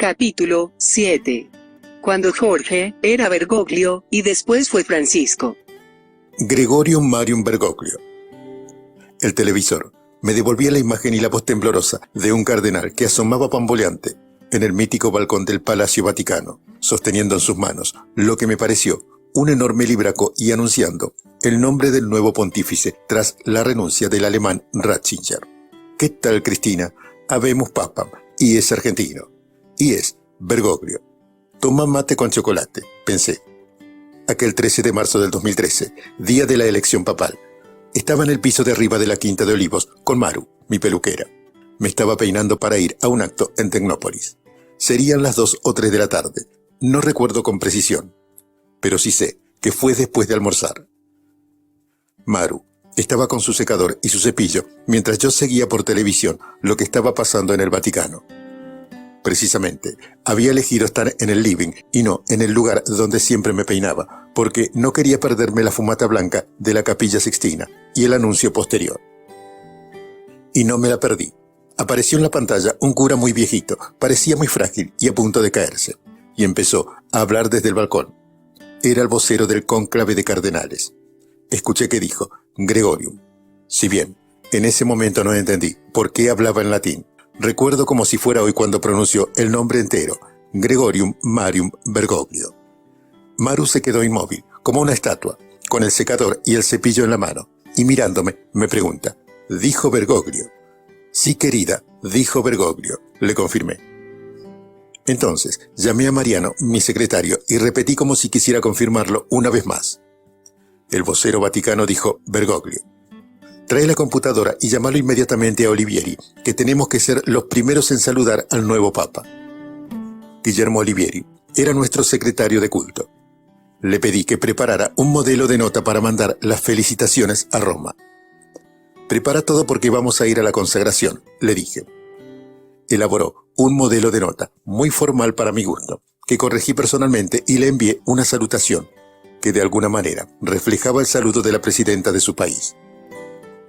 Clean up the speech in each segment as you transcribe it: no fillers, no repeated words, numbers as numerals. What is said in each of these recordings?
Capítulo 7. Cuando Jorge era Bergoglio, y después fue Francisco. Gregorium Marium Bergoglio. El televisor me devolvía la imagen y la voz temblorosa de un cardenal que asomaba bamboleante en el mítico balcón del Palacio Vaticano, sosteniendo en sus manos lo que me pareció un enorme libraco y anunciando el nombre del nuevo pontífice tras la renuncia del alemán Ratzinger. ¿Qué tal, Cristina? Habemus papam, y es argentino, y es Bergoglio. Toma mate con chocolate, pensé. Aquel 13 de marzo del 2013, día de la elección papal, estaba en el piso de arriba de la Quinta de Olivos con Maru, mi peluquera. Me estaba peinando para ir a un acto en Tecnópolis. Serían las 2 o 3 de la tarde, no recuerdo con precisión, pero sí sé que fue después de almorzar. Maru estaba con su secador y su cepillo mientras yo seguía por televisión lo que estaba pasando en el Vaticano. Precisamente, había elegido estar en el living y no en el lugar donde siempre me peinaba, porque no quería perderme la fumata blanca de la Capilla Sixtina y el anuncio posterior. Y no me la perdí. Apareció en la pantalla un cura muy viejito, parecía muy frágil y a punto de caerse, y empezó a hablar desde el balcón. Era el vocero del cónclave de cardenales. Escuché que dijo Gregorium. Si bien, en ese momento no entendí por qué hablaba en latín, recuerdo como si fuera hoy cuando pronunció el nombre entero, Gregorium Marium Bergoglio. Maru se quedó inmóvil, como una estatua, con el secador y el cepillo en la mano, y mirándome, me pregunta, ¿dijo Bergoglio? Sí, querida, dijo Bergoglio, le confirmé. Entonces, llamé a Mariano, mi secretario, y repetí como si quisiera confirmarlo una vez más. El vocero vaticano dijo Bergoglio. Trae la computadora y llámalo inmediatamente a Olivieri, que tenemos que ser los primeros en saludar al nuevo papa. Guillermo Olivieri era nuestro secretario de culto. Le pedí que preparara un modelo de nota para mandar las felicitaciones a Roma. Prepara todo porque vamos a ir a la consagración, le dije. Elaboró un modelo de nota muy formal para mi gusto, que corregí personalmente y le envié una salutación, que de alguna manera reflejaba el saludo de la presidenta de su país.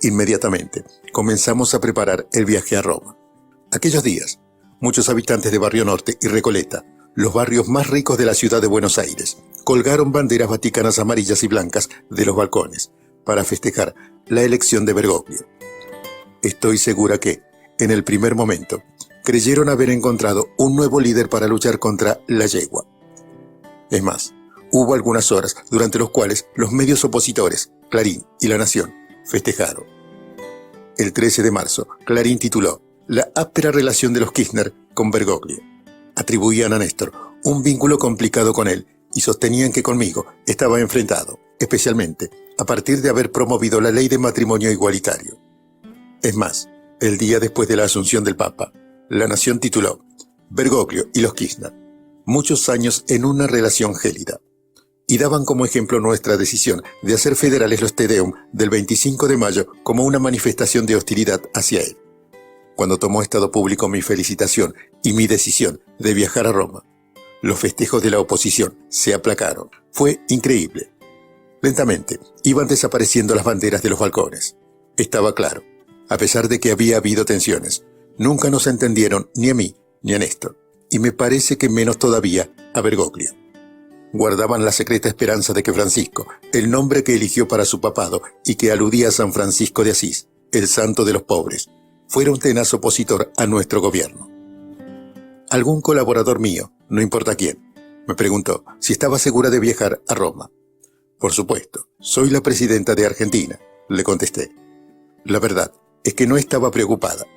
Inmediatamente comenzamos a preparar el viaje a Roma. Aquellos días, muchos habitantes de Barrio Norte y Recoleta, los barrios más ricos de la ciudad de Buenos Aires, colgaron banderas vaticanas amarillas y blancas de los balcones para festejar la elección de Bergoglio. Estoy segura que, en el primer momento, creyeron haber encontrado un nuevo líder para luchar contra la yegua. Es más, hubo algunas horas durante las cuales los medios opositores, Clarín y La Nación, festejaron. El 13 de marzo, Clarín tituló La áspera relación de los Kirchner con Bergoglio. Atribuían a Néstor un vínculo complicado con él y sostenían que conmigo estaba enfrentado, especialmente a partir de haber promovido la ley de matrimonio igualitario. Es más, el día después de la asunción del Papa, La Nación tituló Bergoglio y los Kirchner, muchos años en una relación gélida. Y daban como ejemplo nuestra decisión de hacer federales los Te Deum del 25 de mayo como una manifestación de hostilidad hacia él. Cuando tomó estado público mi felicitación y mi decisión de viajar a Roma, los festejos de la oposición se aplacaron. Fue increíble. Lentamente iban desapareciendo las banderas de los balcones. Estaba claro, a pesar de que había habido tensiones, nunca nos entendieron ni a mí ni a Néstor, y me parece que menos todavía a Bergoglio. Guardaban la secreta esperanza de que Francisco, el nombre que eligió para su papado y que aludía a San Francisco de Asís, el santo de los pobres, fuera un tenaz opositor a nuestro gobierno. Algún colaborador mío, no importa quién, me preguntó si estaba segura de viajar a Roma. Por supuesto, soy la presidenta de Argentina, le contesté. La verdad es que no estaba preocupada.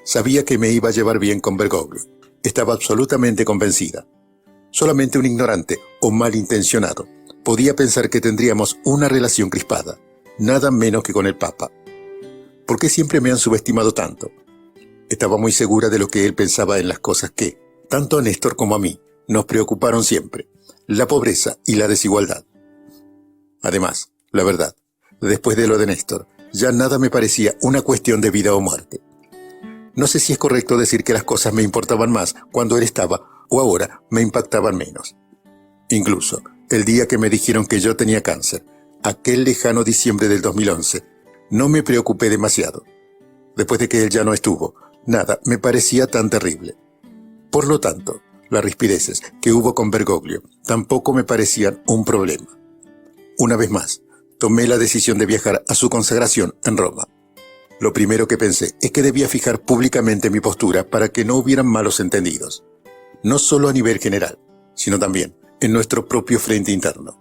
Sabía que me iba a llevar bien con Bergoglio. Estaba absolutamente convencida. Solamente un ignorante o malintencionado podía pensar que tendríamos una relación crispada, nada menos que con el Papa. ¿Por qué siempre me han subestimado tanto? Estaba muy segura de lo que él pensaba en las cosas que, tanto a Néstor como a mí, nos preocuparon siempre, la pobreza y la desigualdad. Además, la verdad, después de lo de Néstor, ya nada me parecía una cuestión de vida o muerte. No sé si es correcto decir que las cosas me importaban más cuando él estaba o ahora me impactaban menos. Incluso, el día que me dijeron que yo tenía cáncer, aquel lejano diciembre del 2011, no me preocupé demasiado. Después de que él ya no estuvo, nada me parecía tan terrible. Por lo tanto, Las rispideces que hubo con Bergoglio tampoco me parecían un problema. Una vez más, tomé la decisión de viajar a su consagración en Roma. Lo primero que pensé es que debía fijar públicamente mi postura para que no hubieran malos entendidos, no solo a nivel general, sino también en nuestro propio frente interno.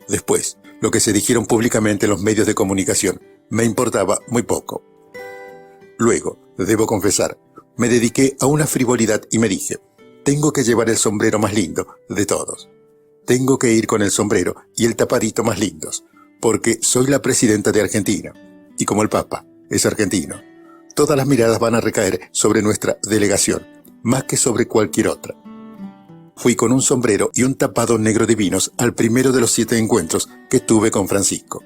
Después, lo que se dijeron públicamente en los medios de comunicación me importaba muy poco. Luego, debo confesar, me dediqué a una frivolidad y me dije, tengo que llevar el sombrero más lindo de todos. Tengo que ir con el sombrero y el taparito más lindos, porque soy la presidenta de Argentina, y como el Papa es argentino, todas las miradas van a recaer sobre nuestra delegación, más que sobre cualquier otra. Fui con un sombrero y un tapado negro de vinos al primero de los 7 encuentros que tuve con Francisco.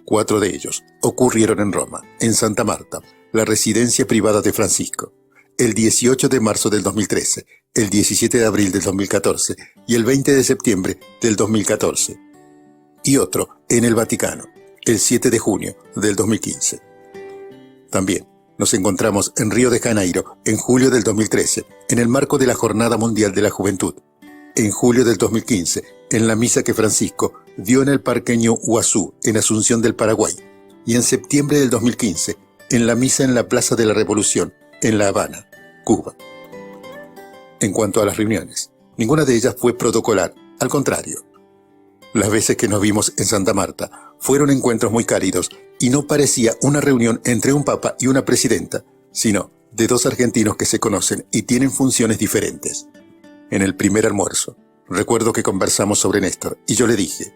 4 de ellos ocurrieron en Roma, en Santa Marta, la residencia privada de Francisco, el 18 de marzo del 2013, el 17 de abril del 2014 y el 20 de septiembre del 2014, y otro en el Vaticano, el 7 de junio del 2015. También nos encontramos en Río de Janeiro en julio del 2013, en el marco de la Jornada Mundial de la Juventud, en julio del 2015, en la misa que Francisco dio en el Parqueño Iguazú, en Asunción del Paraguay, y en septiembre del 2015, en la misa en la Plaza de la Revolución, en La Habana, Cuba. En cuanto a las reuniones, ninguna de ellas fue protocolar, al contrario. Las veces que nos vimos en Santa Marta fueron encuentros muy cálidos y no parecía una reunión entre un papa y una presidenta, sino de 2 argentinos que se conocen y tienen funciones diferentes. En el primer almuerzo, recuerdo que conversamos sobre Néstor y yo le dije,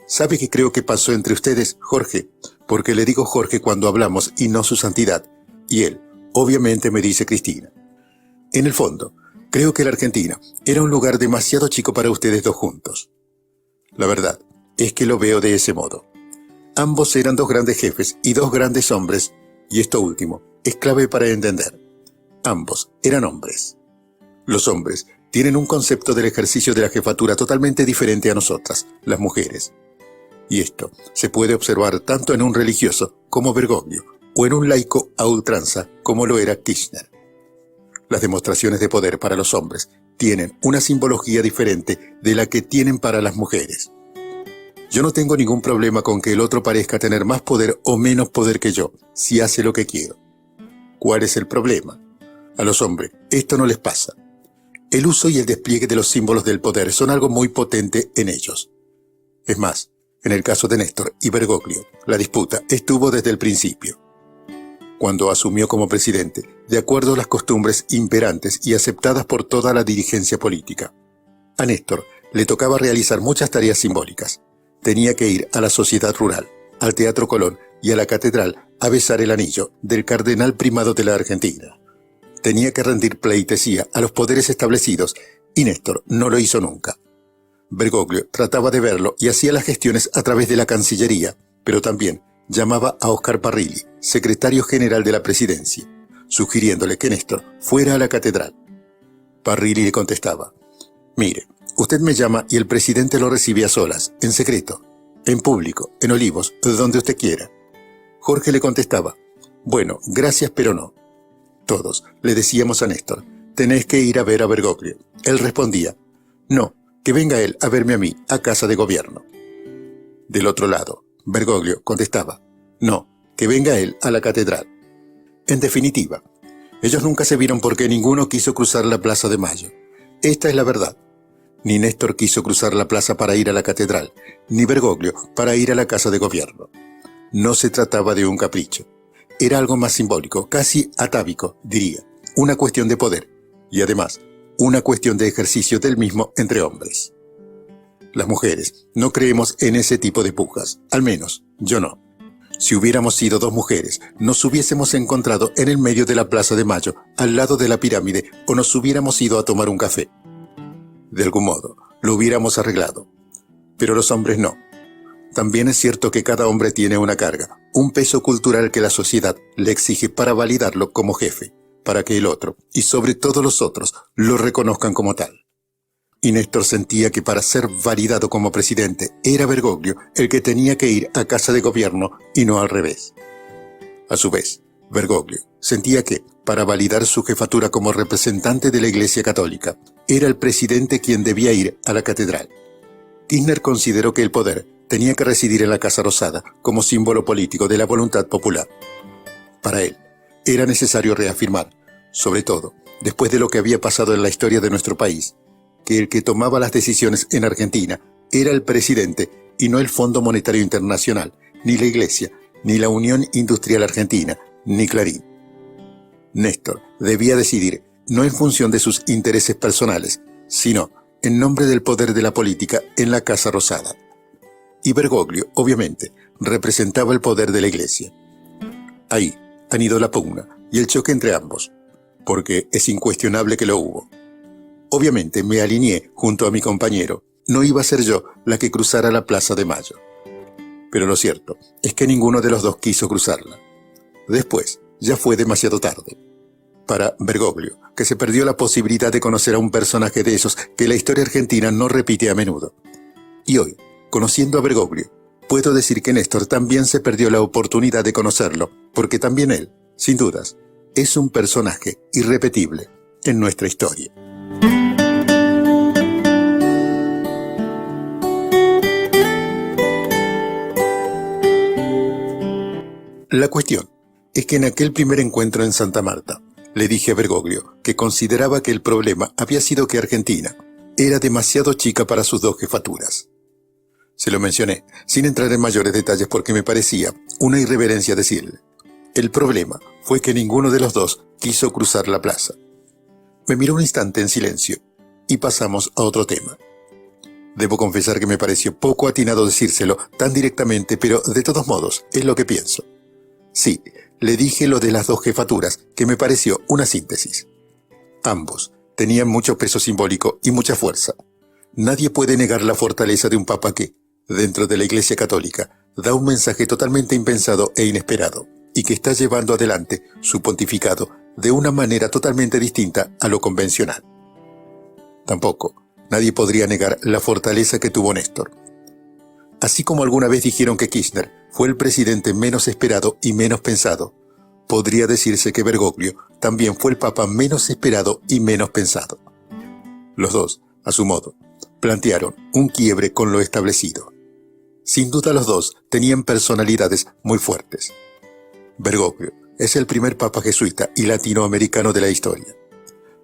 ¿sabe qué creo que pasó entre ustedes, Jorge? Porque le digo Jorge cuando hablamos y no su santidad, y él, obviamente, me dice Cristina. En el fondo, creo que la Argentina era un lugar demasiado chico para ustedes 2 juntos. La verdad es que lo veo de ese modo. Ambos eran 2 grandes jefes y 2 grandes hombres, y esto último es clave para entender. Ambos eran hombres. Los hombres tienen un concepto del ejercicio de la jefatura totalmente diferente a nosotras, las mujeres. Y esto se puede observar tanto en un religioso como Bergoglio, o en un laico a ultranza como lo era Kirchner. Las demostraciones de poder para los hombres tienen una simbología diferente de la que tienen para las mujeres. Yo no tengo ningún problema con que el otro parezca tener más poder o menos poder que yo, si hace lo que quiero. ¿Cuál es el problema? A los hombres esto no les pasa. El uso y el despliegue de los símbolos del poder son algo muy potente en ellos. Es más, en el caso de Néstor y Bergoglio, la disputa estuvo desde el principio. Cuando asumió como presidente, de acuerdo a las costumbres imperantes y aceptadas por toda la dirigencia política. A Néstor le tocaba realizar muchas tareas simbólicas. Tenía que ir a la sociedad rural, al Teatro Colón y a la catedral a besar el anillo del cardenal primado de la Argentina. Tenía que rendir pleitesía a los poderes establecidos y Néstor no lo hizo nunca. Bergoglio trataba de verlo y hacía las gestiones a través de la Cancillería, pero también llamaba a Oscar Parrilli, secretario general de la presidencia, sugiriéndole que Néstor fuera a la catedral. Parrilli le contestaba, mire, usted me llama y el presidente lo recibe a solas, en secreto, en público, en Olivos, donde usted quiera. Jorge le contestaba, bueno, gracias pero no. Todos le decíamos a Néstor, tenés que ir a ver a Bergoglio. Él respondía, no, que venga él a verme a mí, a casa de gobierno. Del otro lado, Bergoglio contestaba, no, que venga él a la catedral. En definitiva, ellos nunca se vieron porque ninguno quiso cruzar la Plaza de Mayo. Esta es la verdad. Ni Néstor quiso cruzar la plaza para ir a la catedral, ni Bergoglio para ir a la casa de gobierno. No se trataba de un capricho. Era algo más simbólico, casi atávico, diría, una cuestión de poder, y además, una cuestión de ejercicio del mismo entre hombres. Las mujeres no creemos en ese tipo de pujas, al menos yo no. Si hubiéramos sido 2 mujeres, nos hubiésemos encontrado en el medio de la Plaza de Mayo, al lado de la pirámide, o nos hubiéramos ido a tomar un café. De algún modo, lo hubiéramos arreglado. Pero los hombres no. También es cierto que cada hombre tiene una carga, un peso cultural que la sociedad le exige para validarlo como jefe, para que el otro, y sobre todo los otros, lo reconozcan como tal. Y Néstor sentía que para ser validado como presidente era Bergoglio el que tenía que ir a casa de gobierno y no al revés. A su vez, Bergoglio sentía que, para validar su jefatura como representante de la Iglesia Católica, era el presidente quien debía ir a la catedral. Kirchner consideró que el poder tenía que residir en la Casa Rosada como símbolo político de la voluntad popular. Para él, era necesario reafirmar, sobre todo después de lo que había pasado en la historia de nuestro país, que el que tomaba las decisiones en Argentina era el presidente y no el Fondo Monetario Internacional, ni la Iglesia, ni la Unión Industrial Argentina, ni Clarín. Néstor debía decidir no en función de sus intereses personales, sino en nombre del poder de la política en la Casa Rosada. Y Bergoglio, obviamente, representaba el poder de la Iglesia. Ahí anidó la pugna y el choque entre ambos, porque es incuestionable que lo hubo. Obviamente me alineé junto a mi compañero, no iba a ser yo la que cruzara la Plaza de Mayo. Pero lo cierto es que ninguno de los dos quiso cruzarla. Después, ya fue demasiado tarde. Para Bergoglio, que se perdió la posibilidad de conocer a un personaje de esos que la historia argentina no repite a menudo. Y hoy, conociendo a Bergoglio, puedo decir que Néstor también se perdió la oportunidad de conocerlo, porque también él, sin dudas, es un personaje irrepetible en nuestra historia. La cuestión es que en aquel primer encuentro en Santa Marta, le dije a Bergoglio que consideraba que el problema había sido que Argentina era demasiado chica para sus dos jefaturas. Se lo mencioné, sin entrar en mayores detalles porque me parecía una irreverencia decirle. El problema fue que ninguno de los dos quiso cruzar la plaza. Me miró un instante en silencio y pasamos a otro tema. Debo confesar que me pareció poco atinado decírselo tan directamente, pero de todos modos es lo que pienso. Sí, le dije lo de las dos jefaturas, que me pareció una síntesis. Ambos tenían mucho peso simbólico y mucha fuerza. Nadie puede negar la fortaleza de un papa que, dentro de la Iglesia Católica, da un mensaje totalmente impensado e inesperado, y que está llevando adelante su pontificado de una manera totalmente distinta a lo convencional. Tampoco nadie podría negar la fortaleza que tuvo Néstor. Así como alguna vez dijeron que Kirchner fue el presidente menos esperado y menos pensado, podría decirse que Bergoglio también fue el papa menos esperado y menos pensado. Los dos, a su modo, plantearon un quiebre con lo establecido. Sin duda los dos tenían personalidades muy fuertes. Bergoglio es el primer papa jesuita y latinoamericano de la historia.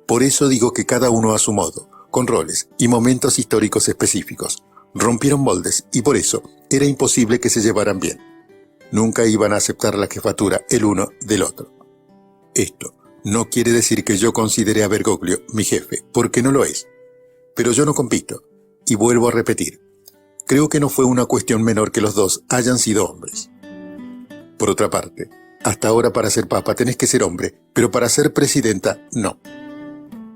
Por eso digo que cada uno a su modo, con roles y momentos históricos específicos, rompieron moldes y por eso era imposible que se llevaran bien. Nunca iban a aceptar la jefatura el uno del otro. Esto no quiere decir que yo considere a Bergoglio mi jefe, porque no lo es. Pero yo no compito, y vuelvo a repetir, creo que no fue una cuestión menor que los dos hayan sido hombres. Por otra parte, hasta ahora para ser papa tenés que ser hombre, pero para ser presidenta no.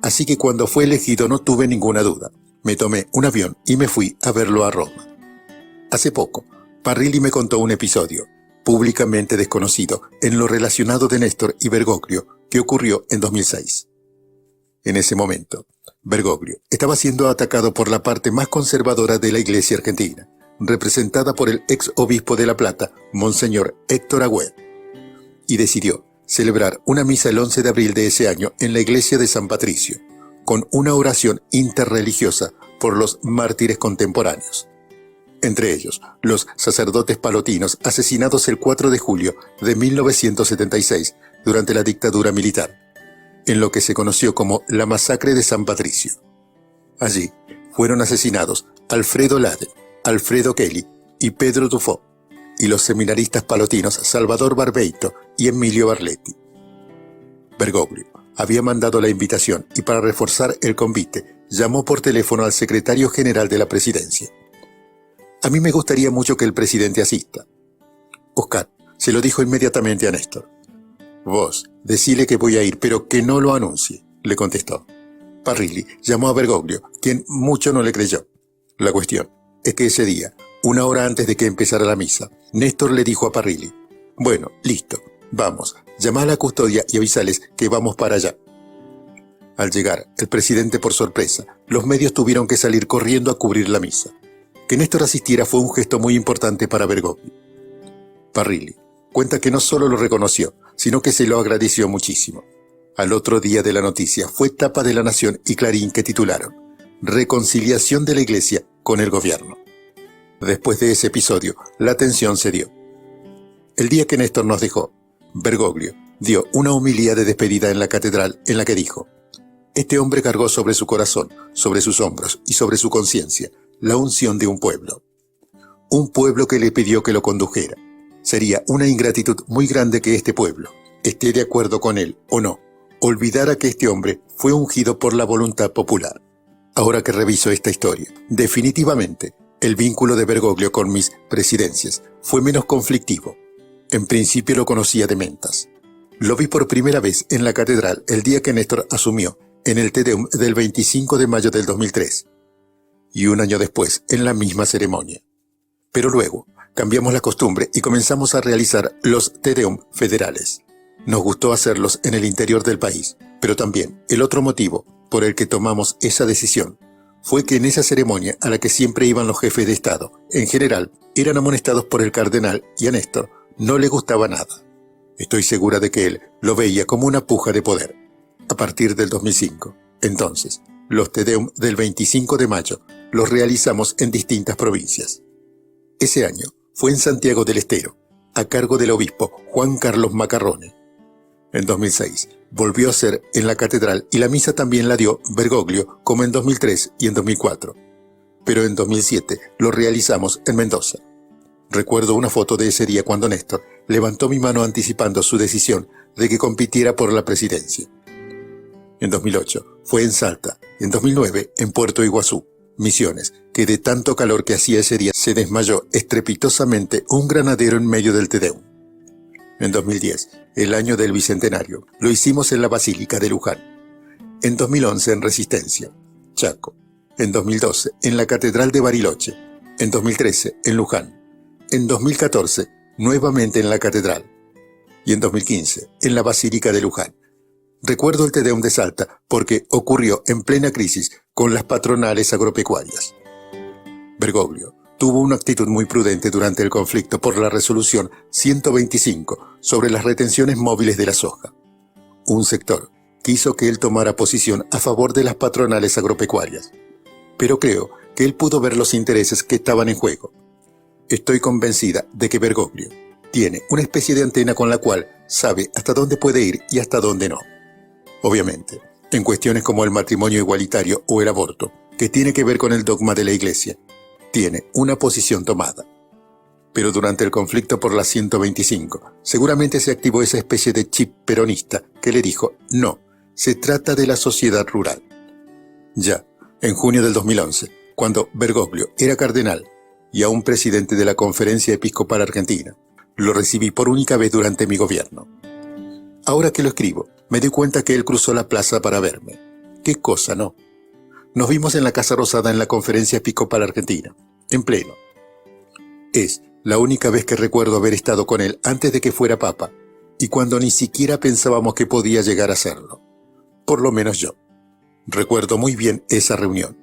Así que cuando fue elegido no tuve ninguna duda. Me tomé un avión y me fui a verlo a Roma. Hace poco, Parrilli me contó un episodio, públicamente desconocido, en lo relacionado de Néstor y Bergoglio, que ocurrió en 2006. En ese momento, Bergoglio estaba siendo atacado por la parte más conservadora de la Iglesia argentina, representada por el ex obispo de La Plata, Monseñor Héctor Agüed, y decidió celebrar una misa el 11 de abril de ese año en la iglesia de San Patricio, con una oración interreligiosa por los mártires contemporáneos. Entre ellos, los sacerdotes palotinos asesinados el 4 de julio de 1976 durante la dictadura militar, en lo que se conoció como la masacre de San Patricio. Allí fueron asesinados Alfredo Lade, Alfredo Kelly y Pedro Dufo, y los seminaristas palotinos Salvador Barbeito y Emilio Barletti. Bergoglio había mandado la invitación y para reforzar el convite llamó por teléfono al secretario general de la presidencia. A mí me gustaría mucho que el presidente asista. Oscar se lo dijo inmediatamente a Néstor. Vos, decile que voy a ir, pero que no lo anuncie, le contestó. Parrilli llamó a Bergoglio, quien mucho no le creyó. La cuestión es que ese día, una hora antes de que empezara la misa, Néstor le dijo a Parrilli, bueno, listo, vamos, llama a la custodia y avísales que vamos para allá. Al llegar el presidente por sorpresa, los medios tuvieron que salir corriendo a cubrir la misa. Que Néstor asistiera fue un gesto muy importante para Bergoglio. Parrilli cuenta que no solo lo reconoció, sino que se lo agradeció muchísimo. Al otro día de la noticia fue tapa de La Nación y Clarín que titularon "Reconciliación de la Iglesia con el gobierno". Después de ese episodio, la tensión se dio. El día que Néstor nos dejó, Bergoglio dio una homilía de despedida en la catedral en la que dijo: "Este hombre cargó sobre su corazón, sobre sus hombros y sobre su conciencia la unción de un pueblo que le pidió que lo condujera. Sería una ingratitud muy grande que este pueblo, esté de acuerdo con él o no, olvidara que este hombre fue ungido por la voluntad popular". Ahora que reviso esta historia, definitivamente el vínculo de Bergoglio con mis presidencias fue menos conflictivo. En principio lo conocía de mentas. Lo vi por primera vez en la catedral el día que Néstor asumió, en el Te Deum del 25 de mayo del 2003, y un año después en la misma ceremonia. Pero luego cambiamos la costumbre y comenzamos a realizar los Te Deum federales. Nos gustó hacerlos en el interior del país, pero también el otro motivo por el que tomamos esa decisión fue que en esa ceremonia a la que siempre iban los jefes de Estado, en general, eran amonestados por el cardenal y a Néstor no le gustaba nada. Estoy segura de que él lo veía como una puja de poder. A partir del 2005, entonces, los Te Deum del 25 de mayo los realizamos en distintas provincias. Ese año fue en Santiago del Estero, a cargo del obispo Juan Carlos Macarrone. En 2006 volvió a ser en la catedral y la misa también la dio Bergoglio, como en 2003 y en 2004. Pero en 2007 lo realizamos en Mendoza. Recuerdo una foto de ese día cuando Néstor levantó mi mano anticipando su decisión de que compitiera por la presidencia. En 2008 fue en Salta, en 2009 en Puerto Iguazú, Misiones, que de tanto calor que hacía ese día se desmayó estrepitosamente un granadero en medio del Te Deum. En 2010, el año del Bicentenario, lo hicimos en la Basílica de Luján. En 2011 en Resistencia, Chaco. En 2012 en la Catedral de Bariloche. En 2013 en Luján. En 2014 nuevamente en la Catedral. Y en 2015 en la Basílica de Luján. Recuerdo el Te Deum de Salta porque ocurrió en plena crisis con las patronales agropecuarias. Bergoglio tuvo una actitud muy prudente durante el conflicto por la resolución 125 sobre las retenciones móviles de la soja. Un sector quiso que él tomara posición a favor de las patronales agropecuarias, pero creo que él pudo ver los intereses que estaban en juego. Estoy convencida de que Bergoglio tiene una especie de antena con la cual sabe hasta dónde puede ir y hasta dónde no. Obviamente, en cuestiones como el matrimonio igualitario o el aborto, que tiene que ver con el dogma de la Iglesia, tiene una posición tomada. Pero durante el conflicto por la 125, seguramente se activó esa especie de chip peronista que le dijo: no, se trata de la sociedad rural. Ya, en junio del 2011, cuando Bergoglio era cardenal y aún presidente de la Conferencia Episcopal Argentina, lo recibí por única vez durante mi gobierno. Ahora que lo escribo, me doy cuenta que él cruzó la plaza para verme. ¿Qué cosa, no? Nos vimos en la Casa Rosada en la Conferencia Episcopal Argentina, en pleno. Es la única vez que recuerdo haber estado con él antes de que fuera papa, y cuando ni siquiera pensábamos que podía llegar a serlo. Por lo menos yo. Recuerdo muy bien esa reunión.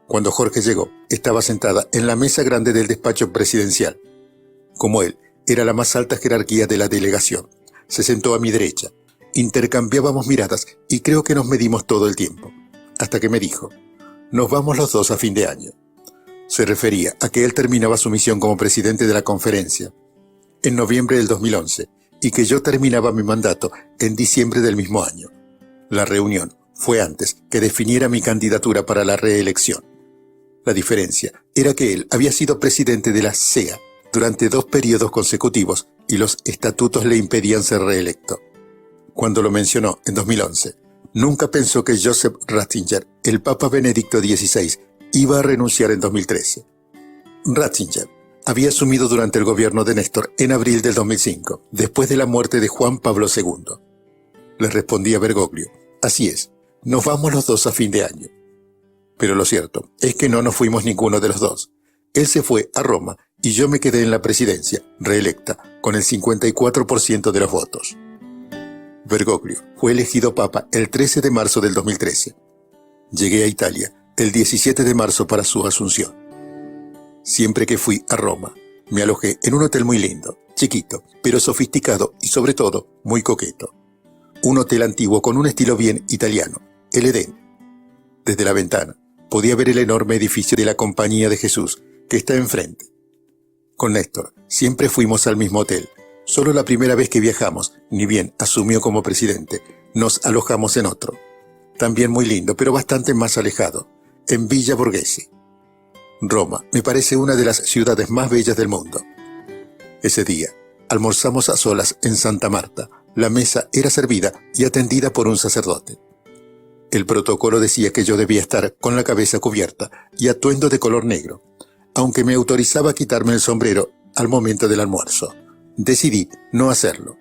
Cuando Jorge llegó, estaba sentada en la mesa grande del despacho presidencial. Como él era la más alta jerarquía de la delegación, se sentó a mi derecha. Intercambiábamos miradas y creo que nos medimos todo el tiempo. Hasta que me dijo: nos vamos los dos a fin de año. Se refería a que él terminaba su misión como presidente de la conferencia en noviembre del 2011 y que yo terminaba mi mandato en diciembre del mismo año. La reunión fue antes que definiera mi candidatura para la reelección. La diferencia era que él había sido presidente de la CEA durante 2 periodos consecutivos y los estatutos le impedían ser reelecto. Cuando lo mencionó en 2011, nunca pensó que Joseph Ratzinger, el Papa Benedicto XVI, iba a renunciar en 2013. Ratzinger había asumido durante el gobierno de Néstor en abril del 2005, después de la muerte de Juan Pablo II. Le respondía Bergoglio: así es, nos vamos los dos a fin de año. Pero lo cierto es que no nos fuimos ninguno de los dos. Él se fue a Roma y yo me quedé en la presidencia, reelecta, con el 54% de los votos. Bergoglio fue elegido papa el 13 de marzo del 2013. Llegué a Italia el 17 de marzo para su asunción. Siempre que fui a Roma, me alojé en un hotel muy lindo, chiquito, pero sofisticado y sobre todo muy coqueto. un hotel antiguo con un estilo bien italiano, el Edén. Desde la ventana podía ver el enorme edificio de la Compañía de Jesús, que está enfrente. Con Néstor siempre fuimos al mismo hotel. Solo la primera vez que viajamos, ni bien asumió como presidente, nos alojamos en otro. También muy lindo, pero bastante más alejado, en Villa Borghese. Roma me parece una de las ciudades más bellas del mundo. Ese día, almorzamos a solas en Santa Marta. La mesa era servida y atendida por un sacerdote. El protocolo decía que yo debía estar con la cabeza cubierta y atuendo de color negro, aunque me autorizaba a quitarme el sombrero al momento del almuerzo. Decidí no hacerlo.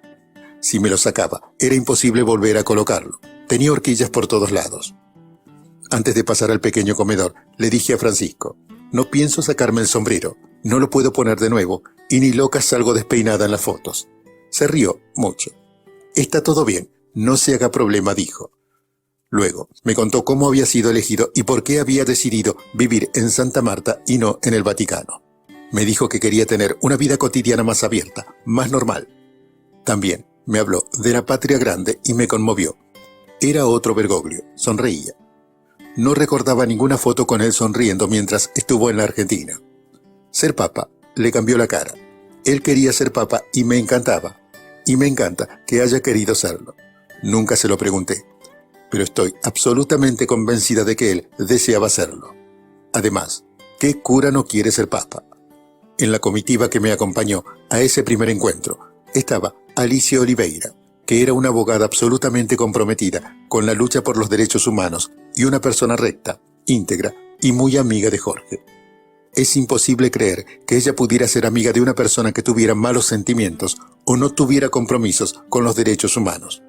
Si me lo sacaba, era imposible volver a colocarlo. Tenía horquillas por todos lados. Antes de pasar al pequeño comedor, le dije a Francisco: no pienso sacarme el sombrero, no lo puedo poner de nuevo, y ni loca salgo despeinada en las fotos. Se rió mucho. Está todo bien, no se haga problema, dijo. Luego me contó cómo había sido elegido y por qué había decidido vivir en Santa Marta y no en el Vaticano. Me dijo que quería tener una vida cotidiana más abierta, más normal. También me habló de la patria grande y me conmovió. Era otro Bergoglio, sonreía. No recordaba ninguna foto con él sonriendo mientras estuvo en la Argentina. Ser papa le cambió la cara. Él quería ser papa y me encantaba. Y me encanta que haya querido serlo. Nunca se lo pregunté, pero estoy absolutamente convencida de que él deseaba serlo. Además, ¿qué cura no quiere ser papa? En la comitiva que me acompañó a ese primer encuentro estaba Alicia Oliveira, que era una abogada absolutamente comprometida con la lucha por los derechos humanos y una persona recta, íntegra y muy amiga de Jorge. Es imposible creer que ella pudiera ser amiga de una persona que tuviera malos sentimientos o no tuviera compromisos con los derechos humanos.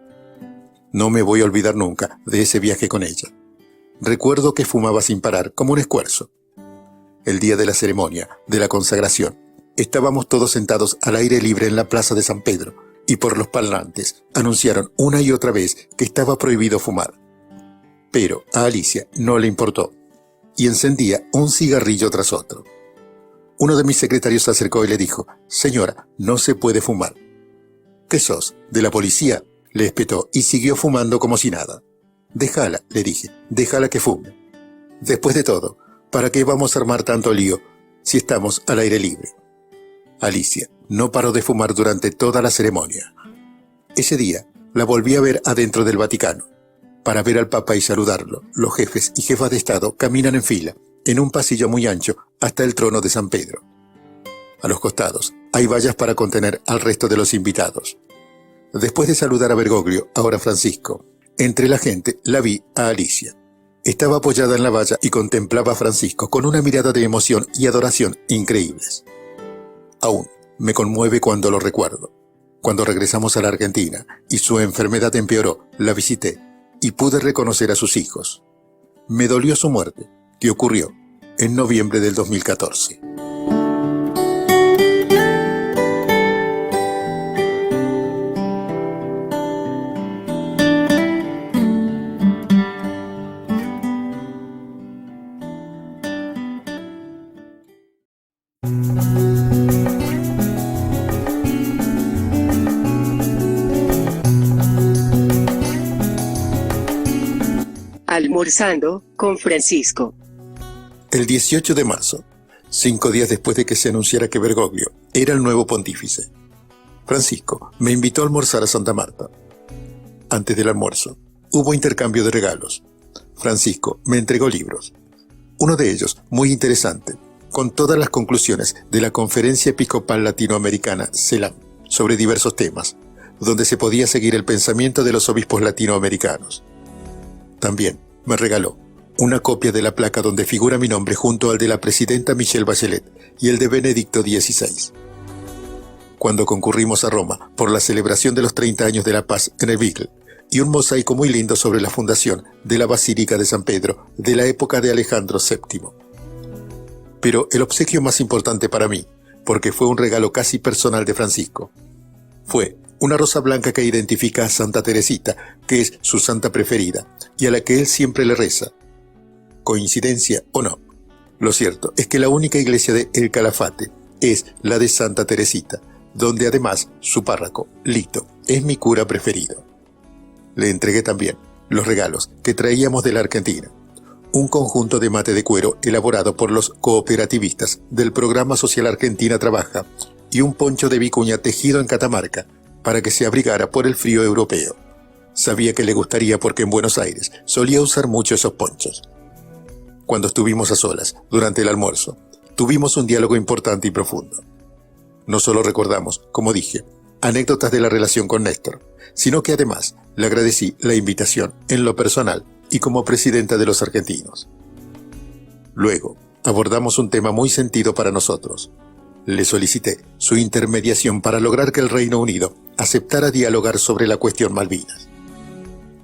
No me voy a olvidar nunca de ese viaje con ella. Recuerdo que fumaba sin parar, como un escuerzo. El día de la ceremonia, de la consagración, estábamos todos sentados al aire libre en la plaza de San Pedro, y por los parlantes anunciaron una y otra vez que estaba prohibido fumar. Pero a Alicia no le importó, y encendía un cigarrillo tras otro. Uno de mis secretarios se acercó y le dijo: «Señora, no se puede fumar». «¿Qué sos? ¿De la policía?», le espetó y siguió fumando como si nada. «Déjala», le dije, «déjala que fume. Después de todo, ¿para qué vamos a armar tanto lío si estamos al aire libre?». Alicia no paró de fumar durante toda la ceremonia. Ese día la volví a ver adentro del Vaticano. Para ver al Papa y saludarlo, los jefes y jefas de Estado caminan en fila, en un pasillo muy ancho, hasta el trono de San Pedro. A los costados hay vallas para contener al resto de los invitados. Después de saludar a Bergoglio, ahora Francisco, entre la gente la vi a Alicia. Estaba apoyada en la valla y contemplaba a Francisco con una mirada de emoción y adoración increíbles. Aún me conmueve cuando lo recuerdo. Cuando regresamos a la Argentina y su enfermedad empeoró, la visité y pude reconocer a sus hijos. Me dolió su muerte, que ocurrió en noviembre del 2014. Almorzando con Francisco. El 18 de marzo, 5 días después de que se anunciara que Bergoglio era el nuevo pontífice, Francisco me invitó a almorzar a Santa Marta. Antes del almuerzo, hubo intercambio de regalos. Francisco me entregó libros. Uno de ellos, muy interesante, con todas las conclusiones de la Conferencia Episcopal Latinoamericana, CELAM, sobre diversos temas, donde se podía seguir el pensamiento de los obispos latinoamericanos. También me regaló una copia de la placa donde figura mi nombre junto al de la presidenta Michelle Bachelet y el de Benedicto XVI. Cuando concurrimos a Roma por la celebración de los 30 años de la paz en el Beagle, y un mosaico muy lindo sobre la fundación de la Basílica de San Pedro de la época de Alejandro VII. Pero el obsequio más importante para mí, porque fue un regalo casi personal de Francisco, fue una rosa blanca que identifica a Santa Teresita, que es su santa preferida, y a la que él siempre le reza. ¿Coincidencia o no? Lo cierto es que la única iglesia de El Calafate es la de Santa Teresita, donde además su párroco, Lito, es mi cura preferido. Le entregué también los regalos que traíamos de la Argentina. Un conjunto de mate de cuero elaborado por los cooperativistas del Programa Social Argentina Trabaja y un poncho de vicuña tejido en Catamarca para que se abrigara por el frío europeo. Sabía que le gustaría porque en Buenos Aires solía usar mucho esos ponchos. Cuando estuvimos a solas, durante el almuerzo, tuvimos un diálogo importante y profundo. No solo recordamos, como dije, anécdotas de la relación con Néstor, sino que además le agradecí la invitación en lo personal y como presidenta de los argentinos. Luego, abordamos un tema muy sentido para nosotros. Le solicité su intermediación para lograr que el Reino Unido aceptara dialogar sobre la cuestión Malvinas.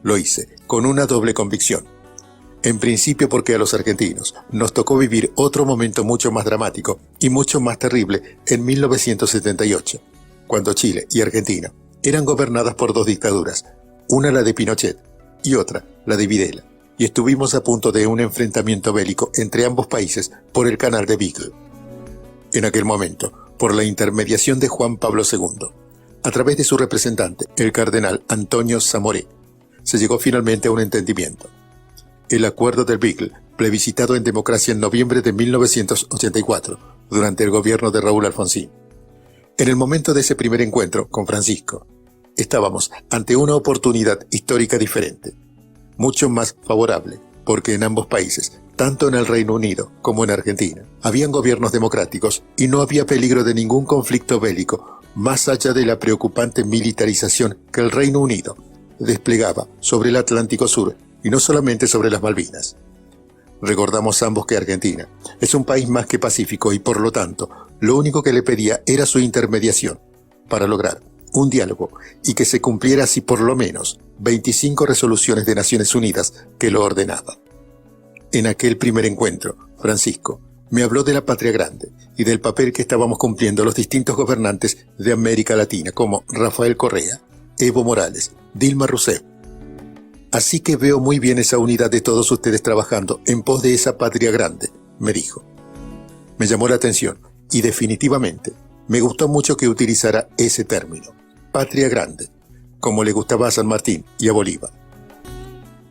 Lo hice con una doble convicción. En principio porque a los argentinos nos tocó vivir otro momento mucho más dramático y mucho más terrible en 1978, cuando Chile y Argentina eran gobernadas por dos dictaduras, una la de Pinochet y otra la de Videla, y estuvimos a punto de un enfrentamiento bélico entre ambos países por el canal de Beagle. En aquel momento, por la intermediación de Juan Pablo II, a través de su representante, el cardenal Antonio Zamoré, se llegó finalmente a un entendimiento. El acuerdo del Beagle, plebiscitado en democracia en noviembre de 1984, durante el gobierno de Raúl Alfonsín. En el momento de ese primer encuentro con Francisco, estábamos ante una oportunidad histórica diferente, mucho más favorable, porque en ambos países, tanto en el Reino Unido como en Argentina, habían gobiernos democráticos y no había peligro de ningún conflicto bélico, más allá de la preocupante militarización que el Reino Unido desplegaba sobre el Atlántico Sur y no solamente sobre las Malvinas. Recordamos ambos que Argentina es un país más que pacífico y por lo tanto, lo único que le pedía era su intermediación para lograr un diálogo y que se cumpliera así por lo menos 25 resoluciones de Naciones Unidas que lo ordenaban. En aquel primer encuentro, Francisco me habló de la patria grande y del papel que estábamos cumpliendo los distintos gobernantes de América Latina como Rafael Correa, Evo Morales, Dilma Rousseff. Así que veo muy bien esa unidad de todos ustedes trabajando en pos de esa patria grande, me dijo. Me llamó la atención y definitivamente me gustó mucho que utilizara ese término, patria grande, como le gustaba a San Martín y a Bolívar.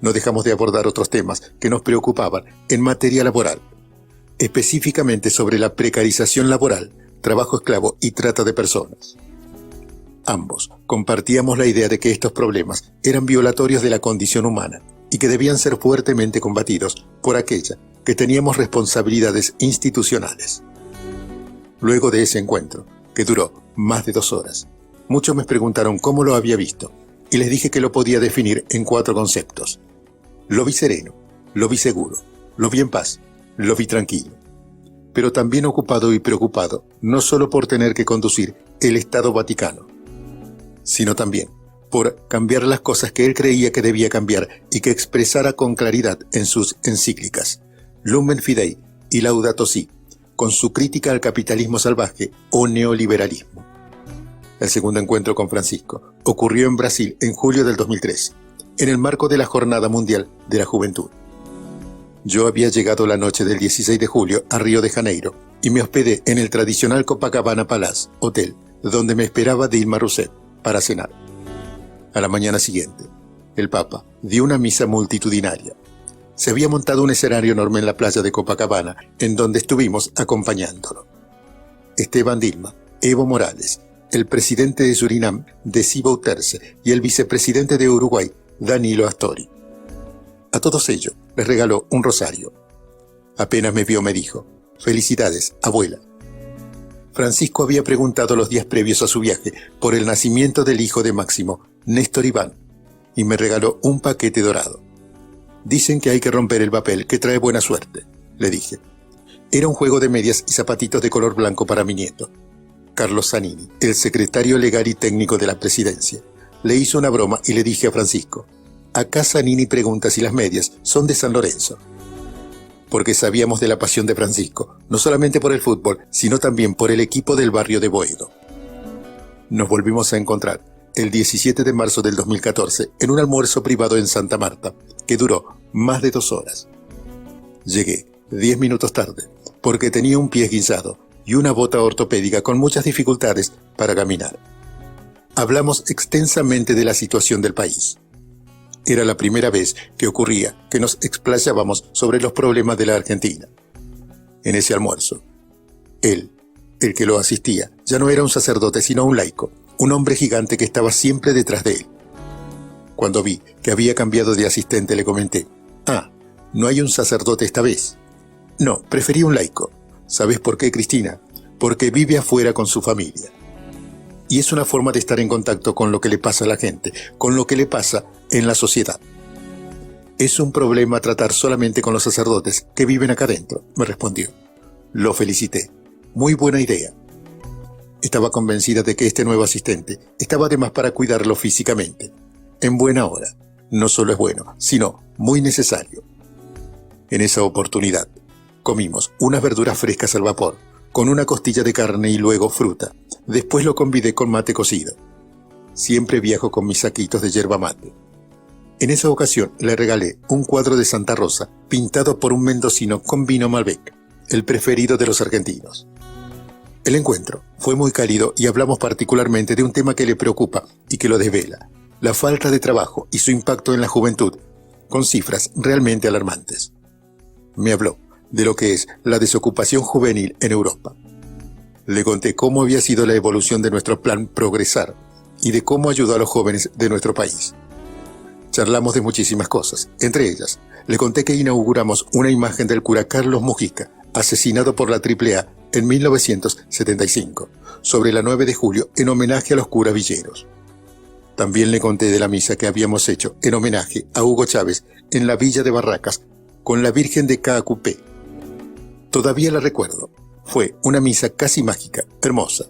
No dejamos de abordar otros temas que nos preocupaban en materia laboral, específicamente sobre la precarización laboral, trabajo esclavo y trata de personas. Ambos compartíamos la idea de que estos problemas eran violatorios de la condición humana y que debían ser fuertemente combatidos por aquella que teníamos responsabilidades institucionales. Luego de ese encuentro, que duró más de 2 horas, muchos me preguntaron cómo lo había visto y les dije que lo podía definir en 4 conceptos. Lo vi sereno, lo vi seguro, lo vi en paz, lo vi tranquilo, pero también ocupado y preocupado no solo por tener que conducir el Estado Vaticano, sino también por cambiar las cosas que él creía que debía cambiar y que expresara con claridad en sus encíclicas, Lumen Fidei y Laudato Si, con su crítica al capitalismo salvaje o neoliberalismo. El segundo encuentro con Francisco ocurrió en Brasil en julio del 2003, en el marco de la Jornada Mundial de la Juventud. Yo había llegado la noche del 16 de julio a Río de Janeiro y me hospedé en el tradicional Copacabana Palace Hotel, donde me esperaba Dilma Rousseff para cenar. A la mañana siguiente, el Papa dio una misa multitudinaria. Se había montado un escenario enorme en la playa de Copacabana, en donde estuvimos acompañándolo. Esteban Dilma, Evo Morales, el presidente de Surinam, Desi Bouterse, y el vicepresidente de Uruguay, Danilo Astori. A todos ellos les regaló un rosario. Apenas me vio me dijo: «Felicidades, abuela». Francisco había preguntado los días previos a su viaje por el nacimiento del hijo de Máximo, Néstor Iván, y me regaló un paquete dorado. «Dicen que hay que romper el papel, que trae buena suerte», le dije. Era un juego de medias y zapatitos de color blanco para mi nieto. Carlos Zanini, el secretario legal y técnico de la presidencia, le hizo una broma y le dije a Francisco: «Acá Zanini pregunta si las medias son de San Lorenzo», porque sabíamos de la pasión de Francisco, no solamente por el fútbol, sino también por el equipo del barrio de Boedo. Nos volvimos a encontrar el 17 de marzo del 2014 en un almuerzo privado en Santa Marta, que duró más de 2 horas. Llegué 10 minutos tarde, porque tenía un pie esguinzado y una bota ortopédica con muchas dificultades para caminar. Hablamos extensamente de la situación del país. Era la primera vez que ocurría que nos explayábamos sobre los problemas de la Argentina. En ese almuerzo, él, el que lo asistía, ya no era un sacerdote sino un laico, un hombre gigante que estaba siempre detrás de él. Cuando vi que había cambiado de asistente le comenté: «Ah, no hay un sacerdote esta vez». «No, preferí un laico». «¿Sabes por qué, Cristina? Porque vive afuera con su familia». Y es una forma de estar en contacto con lo que le pasa a la gente, con lo que le pasa en la sociedad. «Es un problema tratar solamente con los sacerdotes que viven acá dentro», me respondió. Lo felicité. Muy buena idea. Estaba convencida de que este nuevo asistente estaba además para cuidarlo físicamente. En buena hora. No solo es bueno, sino muy necesario. En esa oportunidad, comimos unas verduras frescas al vapor, con una costilla de carne y luego fruta. Después lo convidé con mate cocido. Siempre viajo con mis saquitos de yerba mate. En esa ocasión le regalé un cuadro de Santa Rosa pintado por un mendocino con vino Malbec, el preferido de los argentinos. El encuentro fue muy cálido y hablamos particularmente de un tema que le preocupa y que lo desvela: la falta de trabajo y su impacto en la juventud, con cifras realmente alarmantes. Me habló de lo que es la desocupación juvenil en Europa. Le conté cómo había sido la evolución de nuestro plan Progresar y de cómo ayudó a los jóvenes de nuestro país. Charlamos de muchísimas cosas, entre ellas, le conté que inauguramos una imagen del cura Carlos Mujica, asesinado por la AAA en 1975, sobre la 9 de julio, en homenaje a los curas villeros. También le conté de la misa que habíamos hecho en homenaje a Hugo Chávez en la villa de Barracas, con la Virgen de Caacupé. Todavía la recuerdo. Fue una misa casi mágica, hermosa,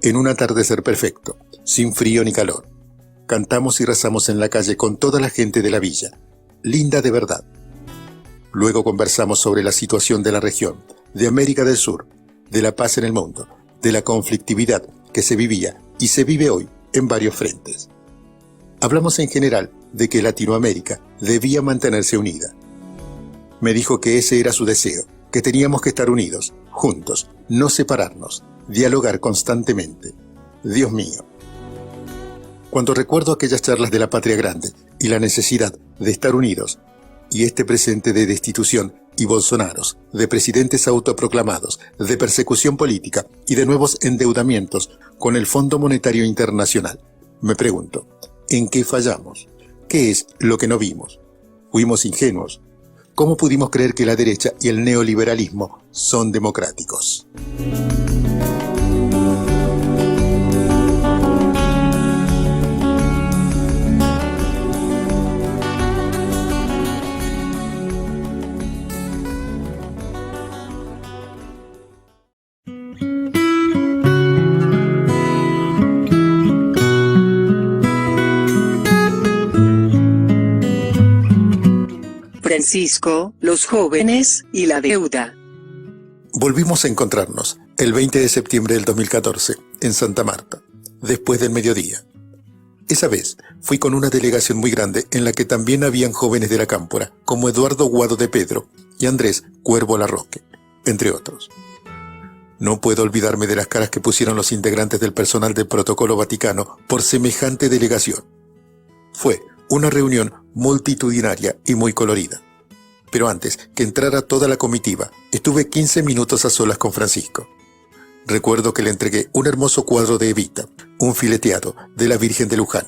en un atardecer perfecto, sin frío ni calor. Cantamos y rezamos en la calle con toda la gente de la villa. Linda de verdad. Luego conversamos sobre la situación de la región, de América del Sur, de la paz en el mundo, de la conflictividad que se vivía y se vive hoy en varios frentes. Hablamos en general de que Latinoamérica debía mantenerse unida. Me dijo que ese era su deseo, que teníamos que estar unidos, juntos, no separarnos, dialogar constantemente. Dios mío. Cuando recuerdo aquellas charlas de la Patria Grande y la necesidad de estar unidos, y este presente de destitución y Bolsonaros, de presidentes autoproclamados, de persecución política y de nuevos endeudamientos con el Fondo Monetario Internacional, me pregunto, ¿en qué fallamos? ¿Qué es lo que no vimos? ¿Fuimos ingenuos? ¿Cómo pudimos creer que la derecha y el neoliberalismo son democráticos? Francisco, los jóvenes y la deuda. Volvimos a encontrarnos el 20 de septiembre del 2014 en Santa Marta, después del mediodía. Esa vez fui con una delegación muy grande en la que también habían jóvenes de la Cámpora, como Eduardo Guado de Pedro y Andrés Cuervo Larroque, entre otros. No puedo olvidarme de las caras que pusieron los integrantes del personal del Protocolo Vaticano por semejante delegación. Fue una reunión multitudinaria y muy colorida. Pero antes que entrara toda la comitiva, estuve 15 minutos a solas con Francisco. Recuerdo que le entregué un hermoso cuadro de Evita, un fileteado de la Virgen de Luján,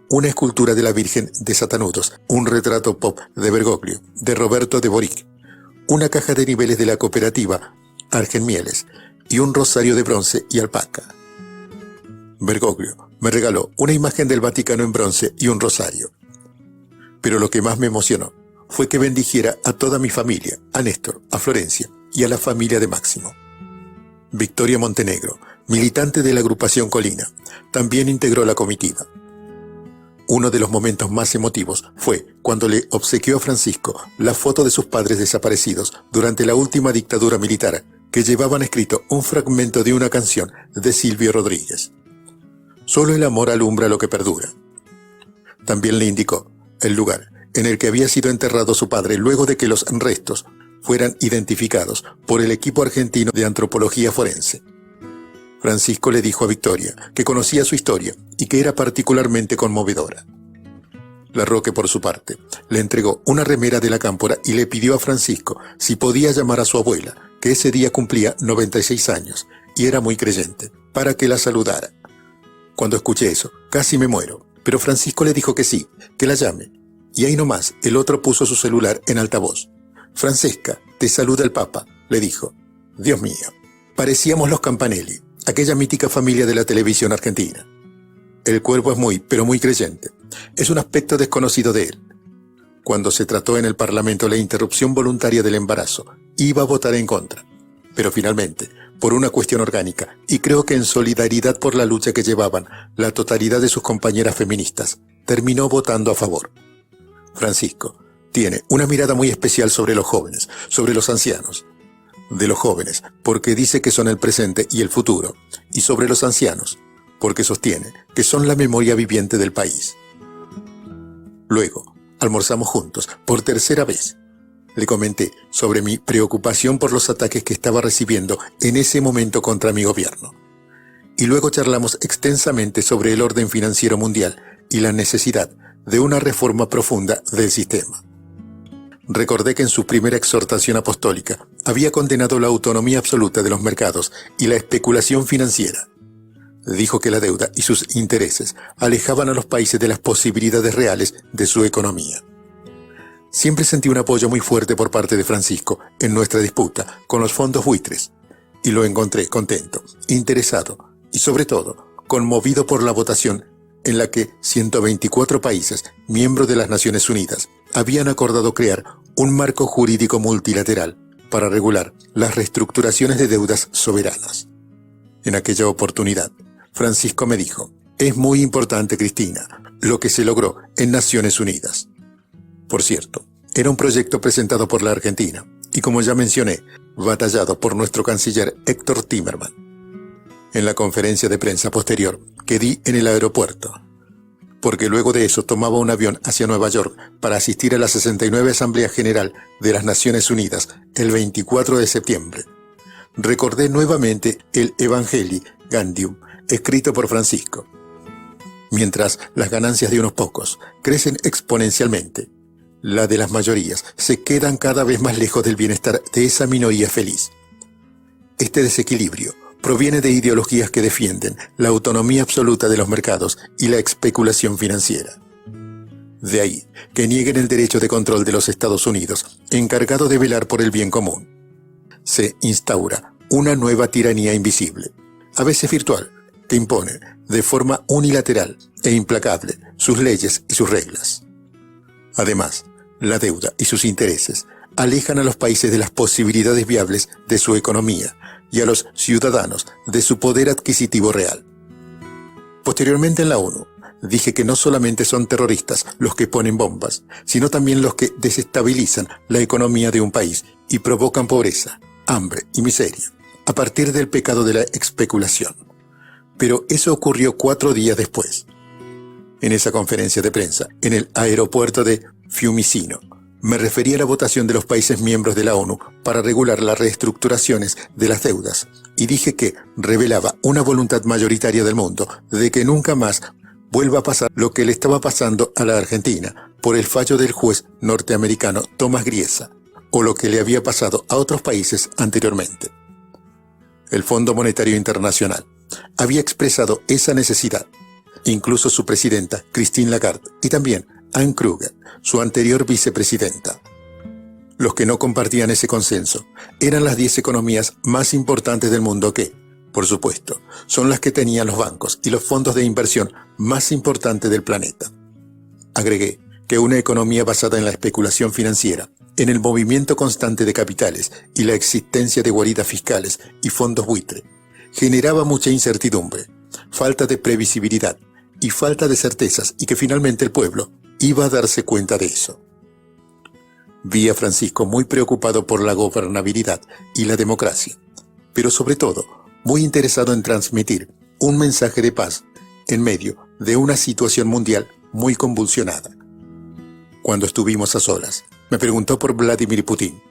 una escultura de la Virgen de Satanudos, un retrato pop de Bergoglio, de Roberto de Boric, una caja de niveles de la cooperativa Argenmieles y un rosario de bronce y alpaca. Bergoglio me regaló una imagen del Vaticano en bronce y un rosario. Pero lo que más me emocionó fue que bendijera a toda mi familia, a Néstor, a Florencia y a la familia de Máximo. Victoria Montenegro, militante de la agrupación Colina, también integró la comitiva. Uno de los momentos más emotivos fue cuando le obsequió a Francisco la foto de sus padres desaparecidos durante la última dictadura militar, que llevaban escrito un fragmento de una canción de Silvio Rodríguez. Solo el amor alumbra lo que perdura. También le indicó el lugar en el que había sido enterrado su padre luego de que los restos fueran identificados por el equipo argentino de antropología forense. Francisco le dijo a Victoria que conocía su historia y que era particularmente conmovedora. Larroque, por su parte, le entregó una remera de la Cámpora y le pidió a Francisco si podía llamar a su abuela, que ese día cumplía 96 años y era muy creyente, para que la saludara. Cuando escuché eso, casi me muero, pero Francisco le dijo que sí, que la llame. Y ahí nomás, el otro puso su celular en altavoz. «Francesca, te saluda el Papa», le dijo. Dios mío, parecíamos los Campanelli, aquella mítica familia de la televisión argentina. El cuerpo es muy, pero muy creyente. Es un aspecto desconocido de él. Cuando se trató en el Parlamento la interrupción voluntaria del embarazo, iba a votar en contra. Pero finalmente, por una cuestión orgánica, y creo que en solidaridad por la lucha que llevaban la totalidad de sus compañeras feministas, terminó votando a favor. Francisco tiene una mirada muy especial sobre los jóvenes, sobre los ancianos. De los jóvenes, porque dice que son el presente y el futuro, y sobre los ancianos, porque sostiene que son la memoria viviente del país. Luego, almorzamos juntos, por tercera vez. Le comenté sobre mi preocupación por los ataques que estaba recibiendo en ese momento contra mi gobierno. Y luego charlamos extensamente sobre el orden financiero mundial y la necesidad de una reforma profunda del sistema. Recordé que en su primera exhortación apostólica había condenado la autonomía absoluta de los mercados y la especulación financiera. Dijo que la deuda y sus intereses alejaban a los países de las posibilidades reales de su economía. Siempre sentí un apoyo muy fuerte por parte de Francisco en nuestra disputa con los fondos buitres, y lo encontré contento, interesado y sobre todo conmovido por la votación en la que 124 países, miembros de las Naciones Unidas, habían acordado crear un marco jurídico multilateral para regular las reestructuraciones de deudas soberanas. En aquella oportunidad, Francisco me dijo: «Es muy importante, Cristina, lo que se logró en Naciones Unidas». Por cierto, era un proyecto presentado por la Argentina y, como ya mencioné, batallado por nuestro canciller Héctor Timerman. En la conferencia de prensa posterior que di en el aeropuerto, porque luego de eso tomaba un avión hacia Nueva York para asistir a la 69 Asamblea General de las Naciones Unidas el 24 de septiembre. Recordé nuevamente el Evangelii Gaudium escrito por Francisco. Mientras las ganancias de unos pocos crecen exponencialmente, la de las mayorías se quedan cada vez más lejos del bienestar de esa minoría feliz. Este desequilibrio proviene de ideologías que defienden la autonomía absoluta de los mercados y la especulación financiera. De ahí que nieguen el derecho de control de los Estados Unidos, encargado de velar por el bien común. Se instaura una nueva tiranía invisible, a veces virtual, que impone de forma unilateral e implacable sus leyes y sus reglas. Además, la deuda y sus intereses alejan a los países de las posibilidades viables de su economía y a los ciudadanos de su poder adquisitivo real. Posteriormente en la ONU, dije que no solamente son terroristas los que ponen bombas, sino también los que desestabilizan la economía de un país y provocan pobreza, hambre y miseria, a partir del pecado de la especulación. Pero eso ocurrió 4 días después. En esa conferencia de prensa, en el aeropuerto de Fiumicino, me referí a la votación de los países miembros de la ONU para regular las reestructuraciones de las deudas y dije que revelaba una voluntad mayoritaria del mundo de que nunca más vuelva a pasar lo que le estaba pasando a la Argentina por el fallo del juez norteamericano Tomás Griesa, o lo que le había pasado a otros países anteriormente. El Fondo Monetario Internacional había expresado esa necesidad, incluso su presidenta Christine Lagarde y también Anne Kruger, su anterior vicepresidenta. Los que no compartían ese consenso eran las 10 economías más importantes del mundo que, por supuesto, son las que tenían los bancos y los fondos de inversión más importantes del planeta. Agregué que una economía basada en la especulación financiera, en el movimiento constante de capitales y la existencia de guaridas fiscales y fondos buitre, generaba mucha incertidumbre, falta de previsibilidad y falta de certezas, y que finalmente el pueblo iba a darse cuenta de eso. Vi a Francisco muy preocupado por la gobernabilidad y la democracia, pero sobre todo muy interesado en transmitir un mensaje de paz en medio de una situación mundial muy convulsionada. Cuando estuvimos a solas, me preguntó por Vladimir Putin.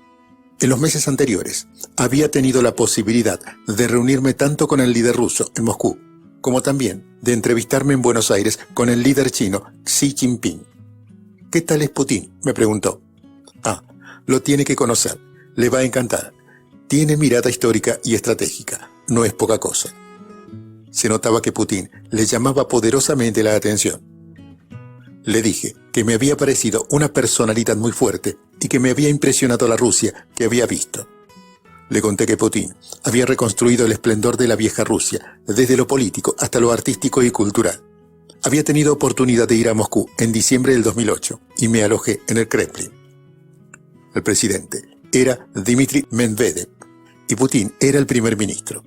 En los meses anteriores, había tenido la posibilidad de reunirme tanto con el líder ruso en Moscú, como también de entrevistarme en Buenos Aires con el líder chino Xi Jinping. ¿Qué tal es Putin?, me preguntó. Ah, lo tiene que conocer. Le va a encantar. Tiene mirada histórica y estratégica. No es poca cosa. Se notaba que Putin le llamaba poderosamente la atención. Le dije que me había parecido una personalidad muy fuerte y que me había impresionado la Rusia que había visto. Le conté que Putin había reconstruido el esplendor de la vieja Rusia, desde lo político hasta lo artístico y cultural. Había tenido oportunidad de ir a Moscú en diciembre del 2008 y me alojé en el Kremlin. El presidente era Dmitry Medvedev y Putin era el primer ministro.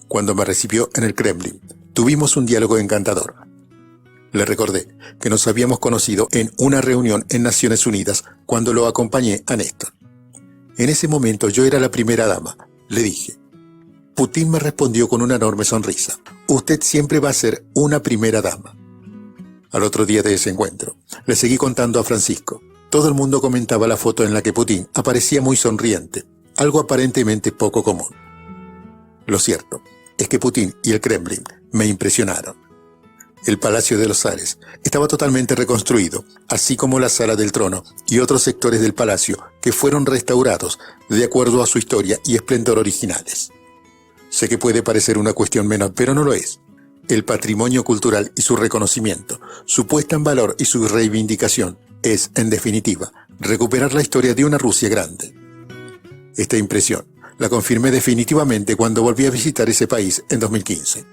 Cuando me recibió en el Kremlin, tuvimos un diálogo encantador. Le recordé que nos habíamos conocido en una reunión en Naciones Unidas cuando lo acompañé a Néstor. En ese momento yo era la primera dama, le dije. Putin me respondió con una enorme sonrisa. Usted siempre va a ser una primera dama. Al otro día de ese encuentro, le seguí contando a Francisco. Todo el mundo comentaba la foto en la que Putin aparecía muy sonriente, algo aparentemente poco común. Lo cierto es que Putin y el Kremlin me impresionaron. El Palacio de los Zares estaba totalmente reconstruido, así como la Sala del Trono y otros sectores del palacio que fueron restaurados de acuerdo a su historia y esplendor originales. Sé que puede parecer una cuestión menor, pero no lo es. El patrimonio cultural y su reconocimiento, su puesta en valor y su reivindicación es, en definitiva, recuperar la historia de una Rusia grande. Esta impresión la confirmé definitivamente cuando volví a visitar ese país en 2015.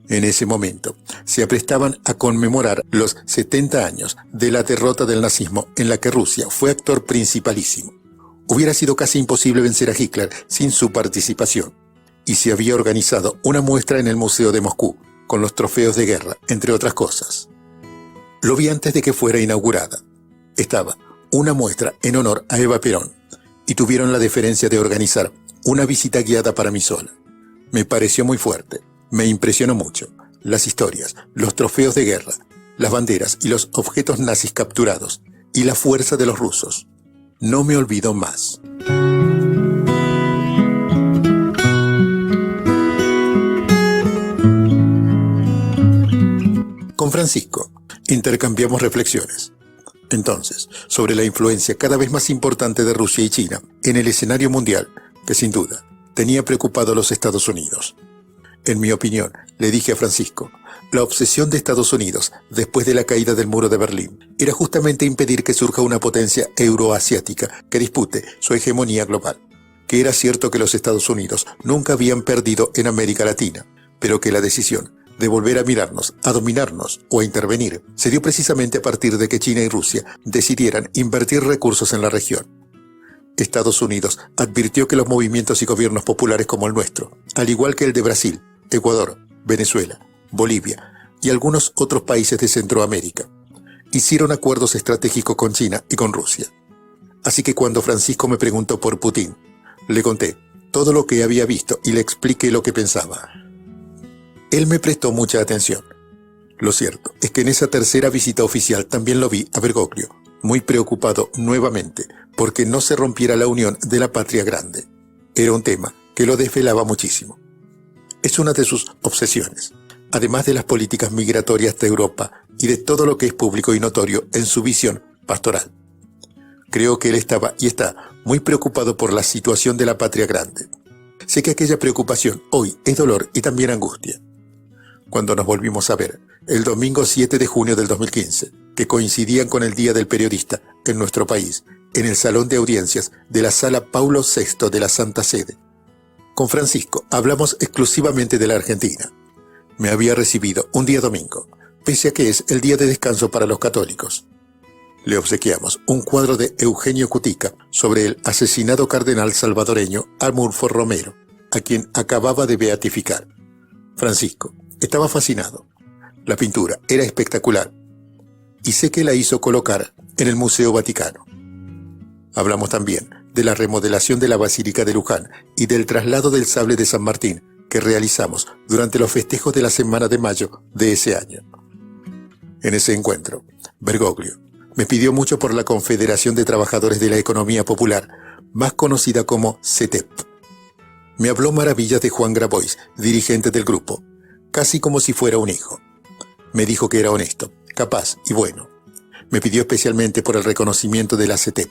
En ese momento, se aprestaban a conmemorar los 70 años de la derrota del nazismo en la que Rusia fue actor principalísimo. Hubiera sido casi imposible vencer a Hitler sin su participación, y se había organizado una muestra en el Museo de Moscú, con los trofeos de guerra, entre otras cosas. Lo vi antes de que fuera inaugurada. Estaba una muestra en honor a Eva Perón, y tuvieron la deferencia de organizar una visita guiada para mí sola. Me pareció muy fuerte. Me impresionó mucho. Las historias, los trofeos de guerra, las banderas y los objetos nazis capturados, y la fuerza de los rusos. No me olvido más. Con Francisco intercambiamos reflexiones. Entonces, sobre la influencia cada vez más importante de Rusia y China en el escenario mundial, que sin duda tenía preocupado a los Estados Unidos. En mi opinión, le dije a Francisco, la obsesión de Estados Unidos, después de la caída del muro de Berlín, era justamente impedir que surja una potencia euroasiática que dispute su hegemonía global. Que era cierto que los Estados Unidos nunca habían perdido en América Latina, pero que la decisión de volver a mirarnos, a dominarnos o a intervenir, se dio precisamente a partir de que China y Rusia decidieran invertir recursos en la región. Estados Unidos advirtió que los movimientos y gobiernos populares como el nuestro, al igual que el de Brasil, Ecuador, Venezuela, Bolivia y algunos otros países de Centroamérica, hicieron acuerdos estratégicos con China y con Rusia. Así que cuando Francisco me preguntó por Putin, le conté todo lo que había visto y le expliqué lo que pensaba. Él me prestó mucha atención. Lo cierto es que en esa tercera visita oficial también lo vi a Bergoglio, muy preocupado nuevamente porque no se rompiera la unión de la patria grande. Era un tema que lo desvelaba muchísimo. Es una de sus obsesiones, además de las políticas migratorias de Europa y de todo lo que es público y notorio en su visión pastoral. Creo que él estaba y está muy preocupado por la situación de la patria grande. Sé que aquella preocupación hoy es dolor y también angustia. Cuando nos volvimos a ver, el domingo 7 de junio del 2015, que coincidían con el Día del Periodista en nuestro país, en el Salón de Audiencias de la Sala Paulo VI de la Santa Sede. Con Francisco hablamos exclusivamente de la Argentina. Me había recibido un día domingo, pese a que es el día de descanso para los católicos. Le obsequiamos un cuadro de Eugenio Cutica sobre el asesinado cardenal salvadoreño Arnulfo Romero, a quien acababa de beatificar. Francisco estaba fascinado. La pintura era espectacular y sé que la hizo colocar en el Museo Vaticano. Hablamos también de la remodelación de la Basílica de Luján y del traslado del sable de San Martín que realizamos durante los festejos de la Semana de Mayo de ese año. En ese encuentro, Bergoglio me pidió mucho por la Confederación de Trabajadores de la Economía Popular, más conocida como CETEP. Me habló maravillas de Juan Grabois, dirigente del grupo, casi como si fuera un hijo. Me dijo que era honesto, capaz y bueno. Me pidió especialmente por el reconocimiento de la CETEP.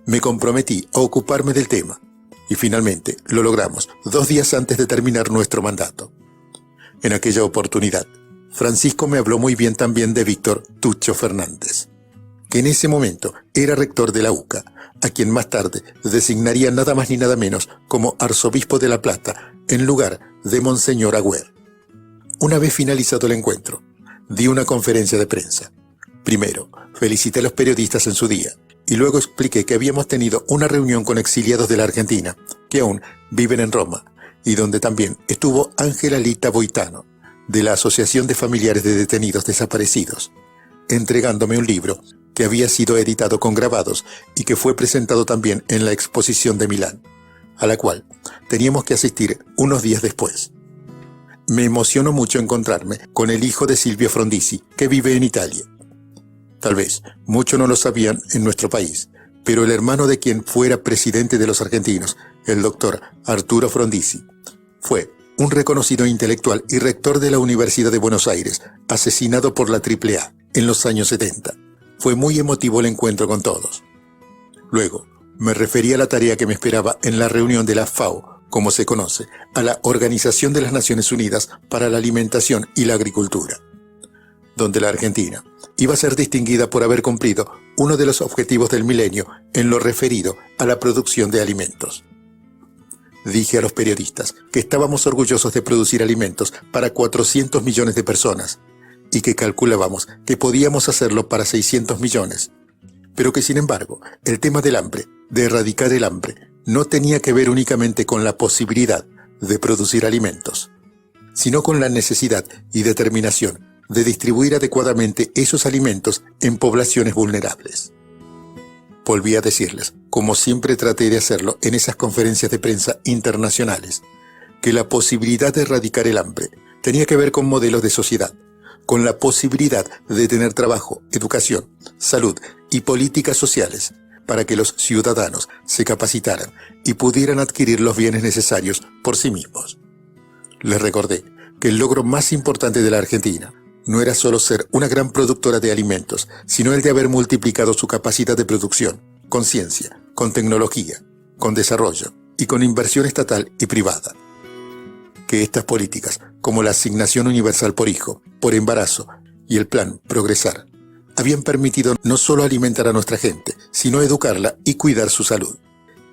Me comprometí a ocuparme del tema y finalmente lo logramos 2 días antes de terminar nuestro mandato. En aquella oportunidad, Francisco me habló muy bien también de Víctor Tucho Fernández, que en ese momento era rector de la UCA, a quien más tarde designaría nada más ni nada menos como arzobispo de La Plata en lugar de Monseñor Agüer. Una vez finalizado el encuentro, di una conferencia de prensa. Primero, felicité a los periodistas en su día y luego expliqué que habíamos tenido una reunión con exiliados de la Argentina que aún viven en Roma y donde también estuvo Ángela Lita Boitano, de la Asociación de Familiares de Detenidos Desaparecidos, entregándome un libro que había sido editado con grabados y que fue presentado también en la exposición de Milán, a la cual teníamos que asistir unos días después. Me emocionó mucho encontrarme con el hijo de Silvio Frondizi, que vive en Italia. Tal vez muchos no lo sabían en nuestro país, pero el hermano de quien fuera presidente de los argentinos, el doctor Arturo Frondizi, fue un reconocido intelectual y rector de la Universidad de Buenos Aires, asesinado por la AAA en los años 70. Fue muy emotivo el encuentro con todos. Luego, me referí a la tarea que me esperaba en la reunión de la FAO, como se conoce, a la Organización de las Naciones Unidas para la Alimentación y la Agricultura, donde la Argentina iba a ser distinguida por haber cumplido uno de los objetivos del milenio en lo referido a la producción de alimentos. Dije a los periodistas que estábamos orgullosos de producir alimentos para 400 millones de personas y que calculábamos que podíamos hacerlo para 600 millones, pero que sin embargo el tema del hambre, de erradicar el hambre, no tenía que ver únicamente con la posibilidad de producir alimentos, sino con la necesidad y determinación de distribuir adecuadamente esos alimentos en poblaciones vulnerables. Volví a decirles, como siempre traté de hacerlo en esas conferencias de prensa internacionales, que la posibilidad de erradicar el hambre tenía que ver con modelos de sociedad, con la posibilidad de tener trabajo, educación, salud y políticas sociales para que los ciudadanos se capacitaran y pudieran adquirir los bienes necesarios por sí mismos. Les recordé que el logro más importante de la Argentina no era solo ser una gran productora de alimentos, sino el de haber multiplicado su capacidad de producción, con ciencia, con tecnología, con desarrollo y con inversión estatal y privada. Que estas políticas, como la asignación universal por hijo, por embarazo y el plan Progresar, habían permitido no solo alimentar a nuestra gente, sino educarla y cuidar su salud.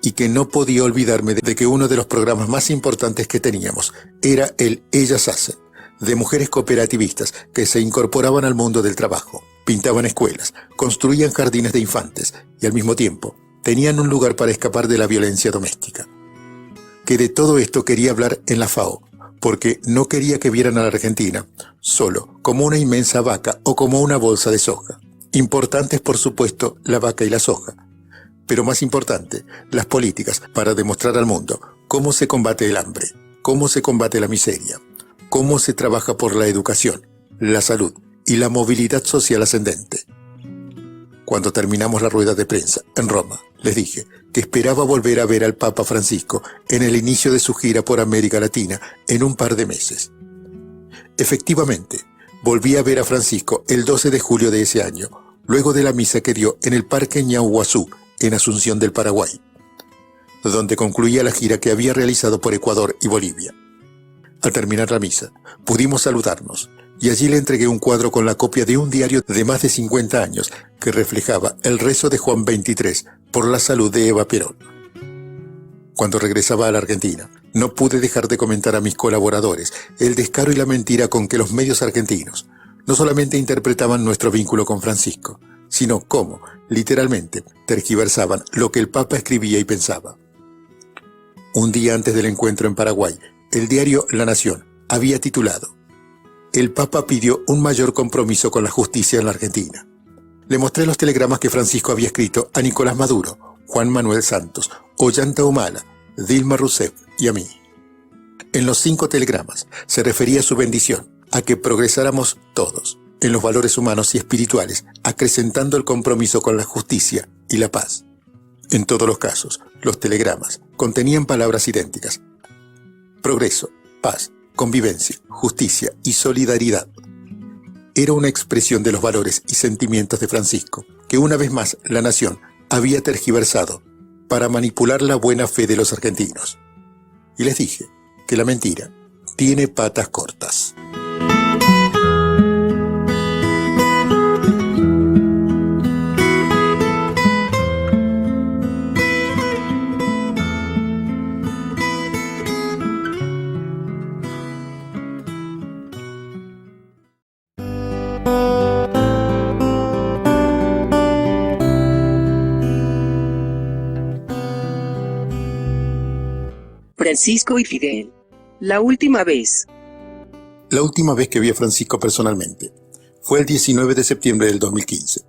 Y que no podía olvidarme de que uno de los programas más importantes que teníamos era el Ellas Hacen, de mujeres cooperativistas que se incorporaban al mundo del trabajo, pintaban escuelas, construían jardines de infantes y al mismo tiempo tenían un lugar para escapar de la violencia doméstica. Que de todo esto quería hablar en la FAO, porque no quería que vieran a la Argentina solo como una inmensa vaca o como una bolsa de soja. Importantes, por supuesto, la vaca y la soja, pero más importante, las políticas para demostrar al mundo cómo se combate el hambre, cómo se combate la miseria, cómo se trabaja por la educación, la salud y la movilidad social ascendente. Cuando terminamos la rueda de prensa en Roma, les dije que esperaba volver a ver al Papa Francisco en el inicio de su gira por América Latina en un par de meses. Efectivamente, volví a ver a Francisco el 12 de julio de ese año, luego de la misa que dio en el Parque Ñauguazú, en Asunción del Paraguay, donde concluía la gira que había realizado por Ecuador y Bolivia. Al terminar la misa, pudimos saludarnos, y allí le entregué un cuadro con la copia de un diario de más de 50 años que reflejaba el rezo de Juan XXIII por la salud de Eva Perón. Cuando regresaba a la Argentina, no pude dejar de comentar a mis colaboradores el descaro y la mentira con que los medios argentinos no solamente interpretaban nuestro vínculo con Francisco, sino cómo, literalmente, tergiversaban lo que el Papa escribía y pensaba. Un día antes del encuentro en Paraguay, el diario La Nación había titulado: "El Papa pidió un mayor compromiso con la justicia en la Argentina". Le mostré los telegramas que Francisco había escrito a Nicolás Maduro, Juan Manuel Santos, Ollanta Humala, Dilma Rousseff y a mí. En los 5 telegramas se refería a su bendición, a que progresáramos todos en los valores humanos y espirituales, acrecentando el compromiso con la justicia y la paz. En todos los casos, los telegramas contenían palabras idénticas: progreso, paz, convivencia, justicia y solidaridad. era una expresión de los valores y sentimientos de Francisco, que una vez más la nación había tergiversado para manipular la buena fe de los argentinos. Y les dije que la mentira tiene patas cortas. Francisco y Fidel. La última vez. La última vez que vi a Francisco personalmente fue el 19 de septiembre del 2015.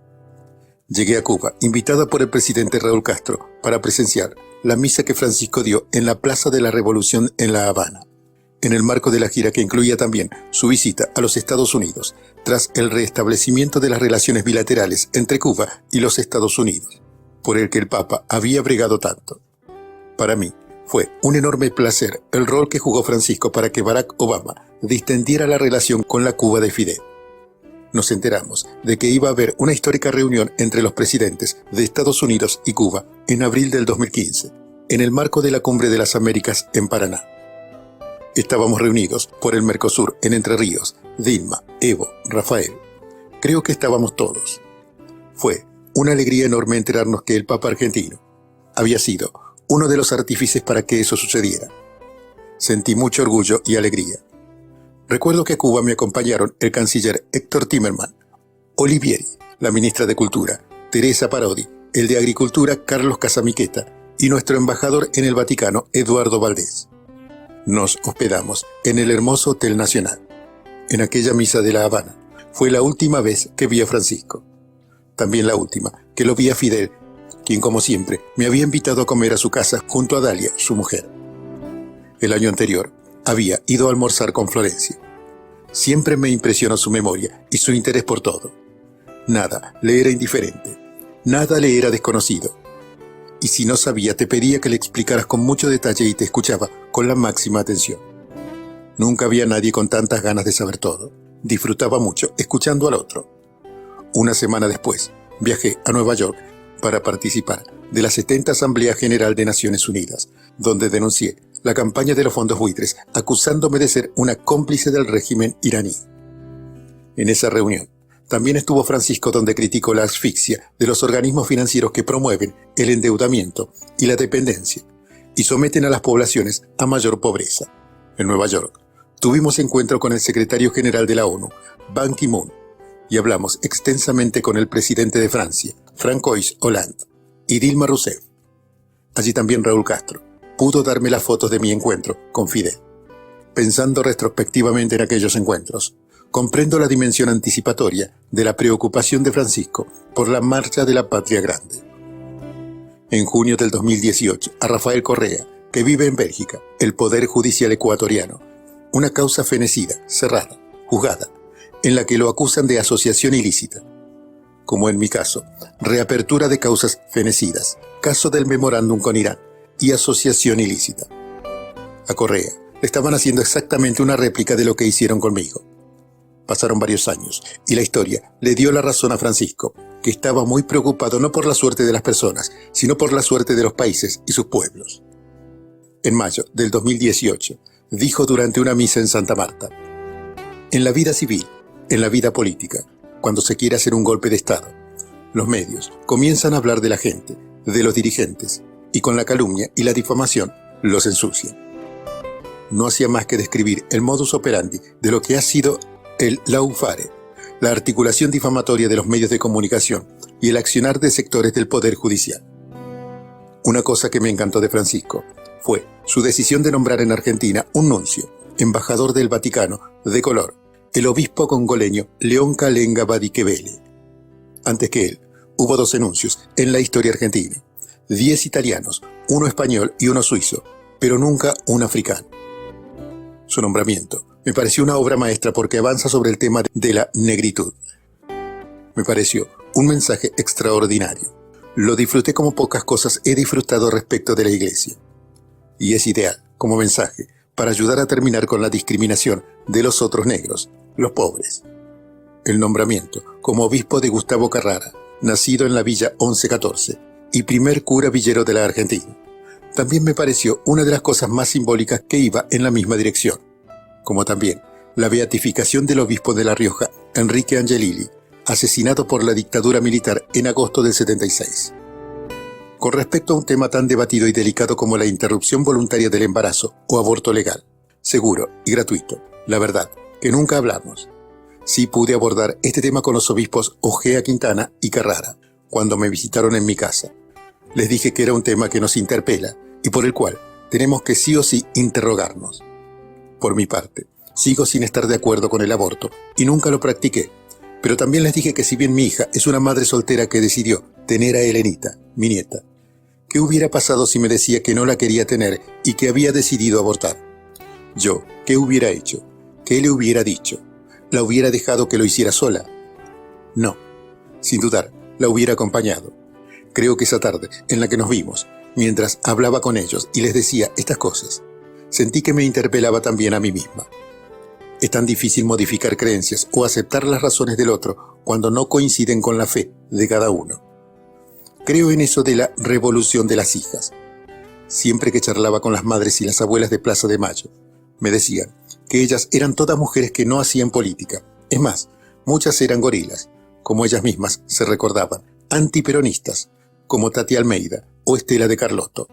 Llegué a Cuba, invitada por el presidente Raúl Castro, para presenciar la misa que Francisco dio en la Plaza de la Revolución en La Habana, en el marco de la gira que incluía también su visita a los Estados Unidos, tras el restablecimiento de las relaciones bilaterales entre Cuba y los Estados Unidos, por el que el Papa había bregado tanto. Para mí, fue un enorme placer el rol que jugó Francisco para que Barack Obama distendiera la relación con la Cuba de Fidel. Nos enteramos de que iba a haber una histórica reunión entre los presidentes de Estados Unidos y Cuba en abril del 2015, en el marco de la Cumbre de las Américas en Paraná. Estábamos reunidos por el Mercosur en Entre Ríos, Dilma, Evo, Rafael. Creo que estábamos todos. Fue una alegría enorme enterarnos que el Papa argentino había sido uno de los artífices para que eso sucediera. Sentí mucho orgullo y alegría. Recuerdo que a Cuba me acompañaron el canciller Héctor Timerman, Olivieri, la ministra de Cultura, Teresa Parodi, el de Agricultura Carlos Casamiqueta y nuestro embajador en el Vaticano, Eduardo Valdés. Nos hospedamos en el hermoso Hotel Nacional. En aquella misa de La Habana fue la última vez que vi a Francisco. También la última que lo vi a Fidel, quien como siempre me había invitado a comer a su casa junto a Dalia, su mujer. El año anterior había ido a almorzar con Florencia. Siempre me impresionó su memoria y su interés por todo. Nada le era indiferente, nada le era desconocido. Y si no sabía, te pedía que le explicaras con mucho detalle y te escuchaba con la máxima atención. Nunca había nadie con tantas ganas de saber todo. Disfrutaba mucho escuchando al otro. Una semana después, viajé a Nueva York para participar de la 70 Asamblea General de Naciones Unidas, donde denuncié la campaña de los fondos buitres, acusándome de ser una cómplice del régimen iraní. En esa reunión también estuvo Francisco, donde criticó la asfixia de los organismos financieros que promueven el endeudamiento y la dependencia y someten a las poblaciones a mayor pobreza. En Nueva York tuvimos encuentro con el secretario general de la ONU, Ban Ki-moon, y hablamos extensamente con el presidente de Francia, François Hollande, y Dilma Rousseff. Allí también Raúl Castro pudo darme las fotos de mi encuentro con Fidel. Pensando retrospectivamente en aquellos encuentros, comprendo la dimensión anticipatoria de la preocupación de Francisco por la marcha de la patria grande. En junio del 2018, a Rafael Correa, que vive en Bélgica, el Poder Judicial ecuatoriano, una causa fenecida, cerrada, juzgada, en la que lo acusan de asociación ilícita. Como en mi caso, reapertura de causas fenecidas, caso del memorándum con Irán y asociación ilícita. A Correa le estaban haciendo exactamente una réplica de lo que hicieron conmigo. Pasaron varios años y la historia le dio la razón a Francisco, que estaba muy preocupado no por la suerte de las personas, sino por la suerte de los países y sus pueblos. En mayo del 2018, dijo durante una misa en Santa Marta: en la vida civil, en la vida política, cuando se quiere hacer un golpe de Estado, los medios comienzan a hablar de la gente, de los dirigentes, y con la calumnia y la difamación los ensucian. No hacía más que describir el modus operandi de lo que ha sido el lawfare, la articulación difamatoria de los medios de comunicación y el accionar de sectores del Poder Judicial. Una cosa que me encantó de Francisco fue su decisión de nombrar en Argentina un nuncio, embajador del Vaticano, de color, el obispo congoleño León Calenga Badiquevele. Antes que él, hubo 2 nuncios en la historia argentina, 10 italianos, 1 español y 1 suizo, pero nunca un africano. Su nombramiento me pareció una obra maestra porque avanza sobre el tema de la negritud. Me pareció un mensaje extraordinario. Lo disfruté como pocas cosas he disfrutado respecto de la Iglesia. Y es ideal, como mensaje, para ayudar a terminar con la discriminación de los otros negros, los pobres. el nombramiento como obispo de Gustavo Carrara, nacido en la Villa 1114 y primer cura villero de la Argentina. También me pareció una de las cosas más simbólicas que iba en la misma dirección, como también la beatificación del obispo de La Rioja, Enrique Angelilli, asesinado por la dictadura militar en agosto del 76. Con respecto a un tema tan debatido y delicado como la interrupción voluntaria del embarazo o aborto legal, seguro y gratuito, la verdad, que nunca hablamos. Sí pude abordar este tema con los obispos Ojea Quintana y Carrara, cuando me visitaron en mi casa. Les dije que era un tema que nos interpela y por el cual tenemos que sí o sí interrogarnos. Por mi parte, sigo sin estar de acuerdo con el aborto y nunca lo practiqué, pero también les dije que si bien mi hija es una madre soltera que decidió tener a Helenita, mi nieta, ¿qué hubiera pasado si me decía que no la quería tener y que había decidido abortar? Yo, ¿qué hubiera hecho? ¿Qué le hubiera dicho? ¿La hubiera dejado que lo hiciera sola? No, sin dudar, la hubiera acompañado. Creo que esa tarde en la que nos vimos, mientras hablaba con ellos y les decía estas cosas, sentí que me interpelaba también a mí misma. Es tan difícil modificar creencias o aceptar las razones del otro cuando no coinciden con la fe de cada uno. Creo en eso de la revolución de las hijas. Siempre que charlaba con las madres y las abuelas de Plaza de Mayo, me decían que ellas eran todas mujeres que no hacían política. Es más, muchas eran gorilas, como ellas mismas se recordaban, antiperonistas, como Tati Almeida o Estela de Carlotto.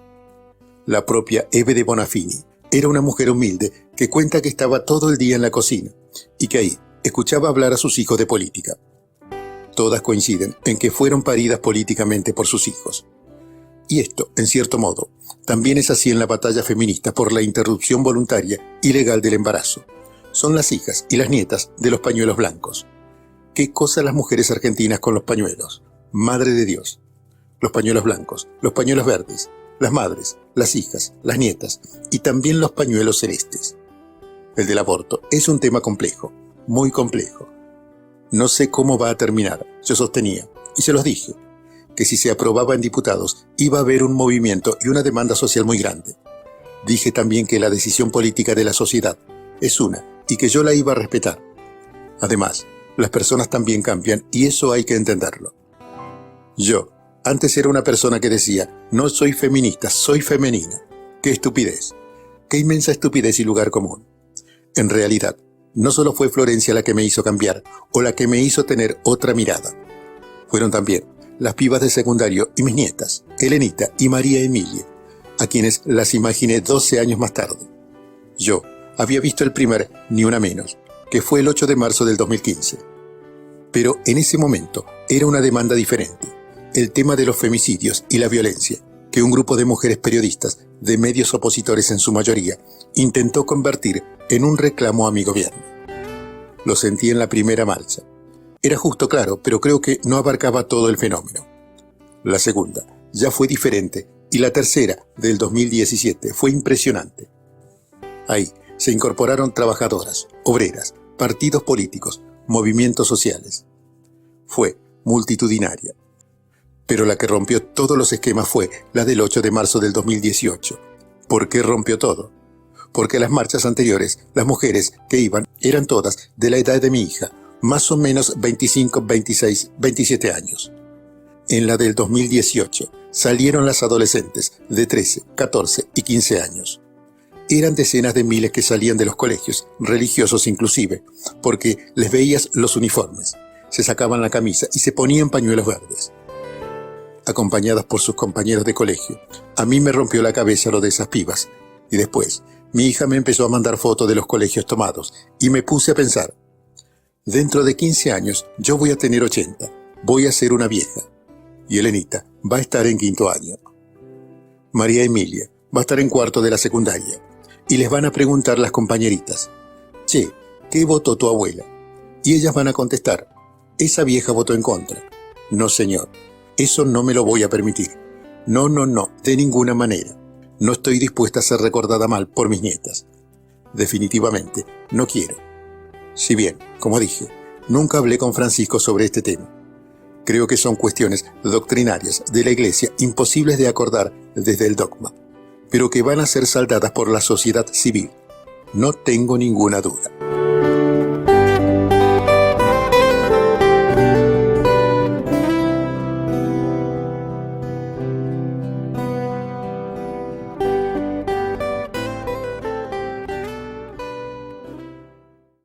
La propia Eve de Bonafini era una mujer humilde que cuenta que estaba todo el día en la cocina y que ahí escuchaba hablar a sus hijos de política. Todas coinciden en que fueron paridas políticamente por sus hijos. Y esto, en cierto modo, también es así en la batalla feminista por la interrupción voluntaria y legal del embarazo. Son las hijas y las nietas de los pañuelos blancos. ¿Qué cosa las mujeres argentinas con los pañuelos? Madre de Dios. Los pañuelos blancos, los pañuelos verdes, las madres, las hijas, las nietas y también los pañuelos celestes. El del aborto es un tema complejo, muy complejo. No sé cómo va a terminar, yo sostenía, y se los dije, que si se aprobaba en diputados iba a haber un movimiento y una demanda social muy grande. Dije también que la decisión política de la sociedad es una y que yo la iba a respetar. Además, las personas también cambian y eso hay que entenderlo. Yo, antes era una persona que decía, no soy feminista, soy femenina. ¡Qué estupidez! ¡Qué inmensa estupidez y lugar común! En realidad, no solo fue Florencia la que me hizo cambiar o la que me hizo tener otra mirada. Fueron también las pibas de secundario y mis nietas, Helenita y María Emilia, a quienes las imaginé 12 años más tarde. Yo había visto el primer Ni Una Menos, que fue el 8 de marzo del 2015. Pero en ese momento era una demanda diferente, el tema de los femicidios y la violencia, que un grupo de mujeres periodistas de medios opositores en su mayoría intentó convertir en un reclamo a mi gobierno. Lo sentí en la primera marcha. Era justo, claro, pero creo que no abarcaba todo el fenómeno. La segunda ya fue diferente y la tercera, del 2017, fue impresionante. Ahí se incorporaron trabajadoras, obreras, partidos políticos, movimientos sociales. Fue multitudinaria. Pero la que rompió todos los esquemas fue la del 8 de marzo del 2018. ¿Por qué rompió todo? Porque las marchas anteriores, las mujeres que iban eran todas de la edad de mi hija, más o menos 25, 26, 27 años. En la del 2018 salieron las adolescentes de 13, 14 y 15 años. Eran decenas de miles que salían de los colegios, religiosos inclusive, porque les veías los uniformes, se sacaban la camisa y se ponían pañuelos verdes. Acompañadas por sus compañeros de colegio, a mí me rompió la cabeza lo de esas pibas, y después mi hija me empezó a mandar fotos de los colegios tomados, y me puse a pensar, dentro de 15 años yo voy a tener 80, voy a ser una vieja, y Helenita va a estar en 5º año. María Emilia va a estar en 4º de la secundaria, y les van a preguntar las compañeritas, che, ¿qué votó tu abuela? Y ellas van a contestar, esa vieja votó en contra. No señor, eso no me lo voy a permitir. No, de ninguna manera. No estoy dispuesta a ser recordada mal por mis nietas. Definitivamente, no quiero. Si bien, como dije, nunca hablé con Francisco sobre este tema. Creo que son cuestiones doctrinarias de la Iglesia imposibles de acordar desde el dogma, pero que van a ser saldadas por la sociedad civil. No tengo ninguna duda.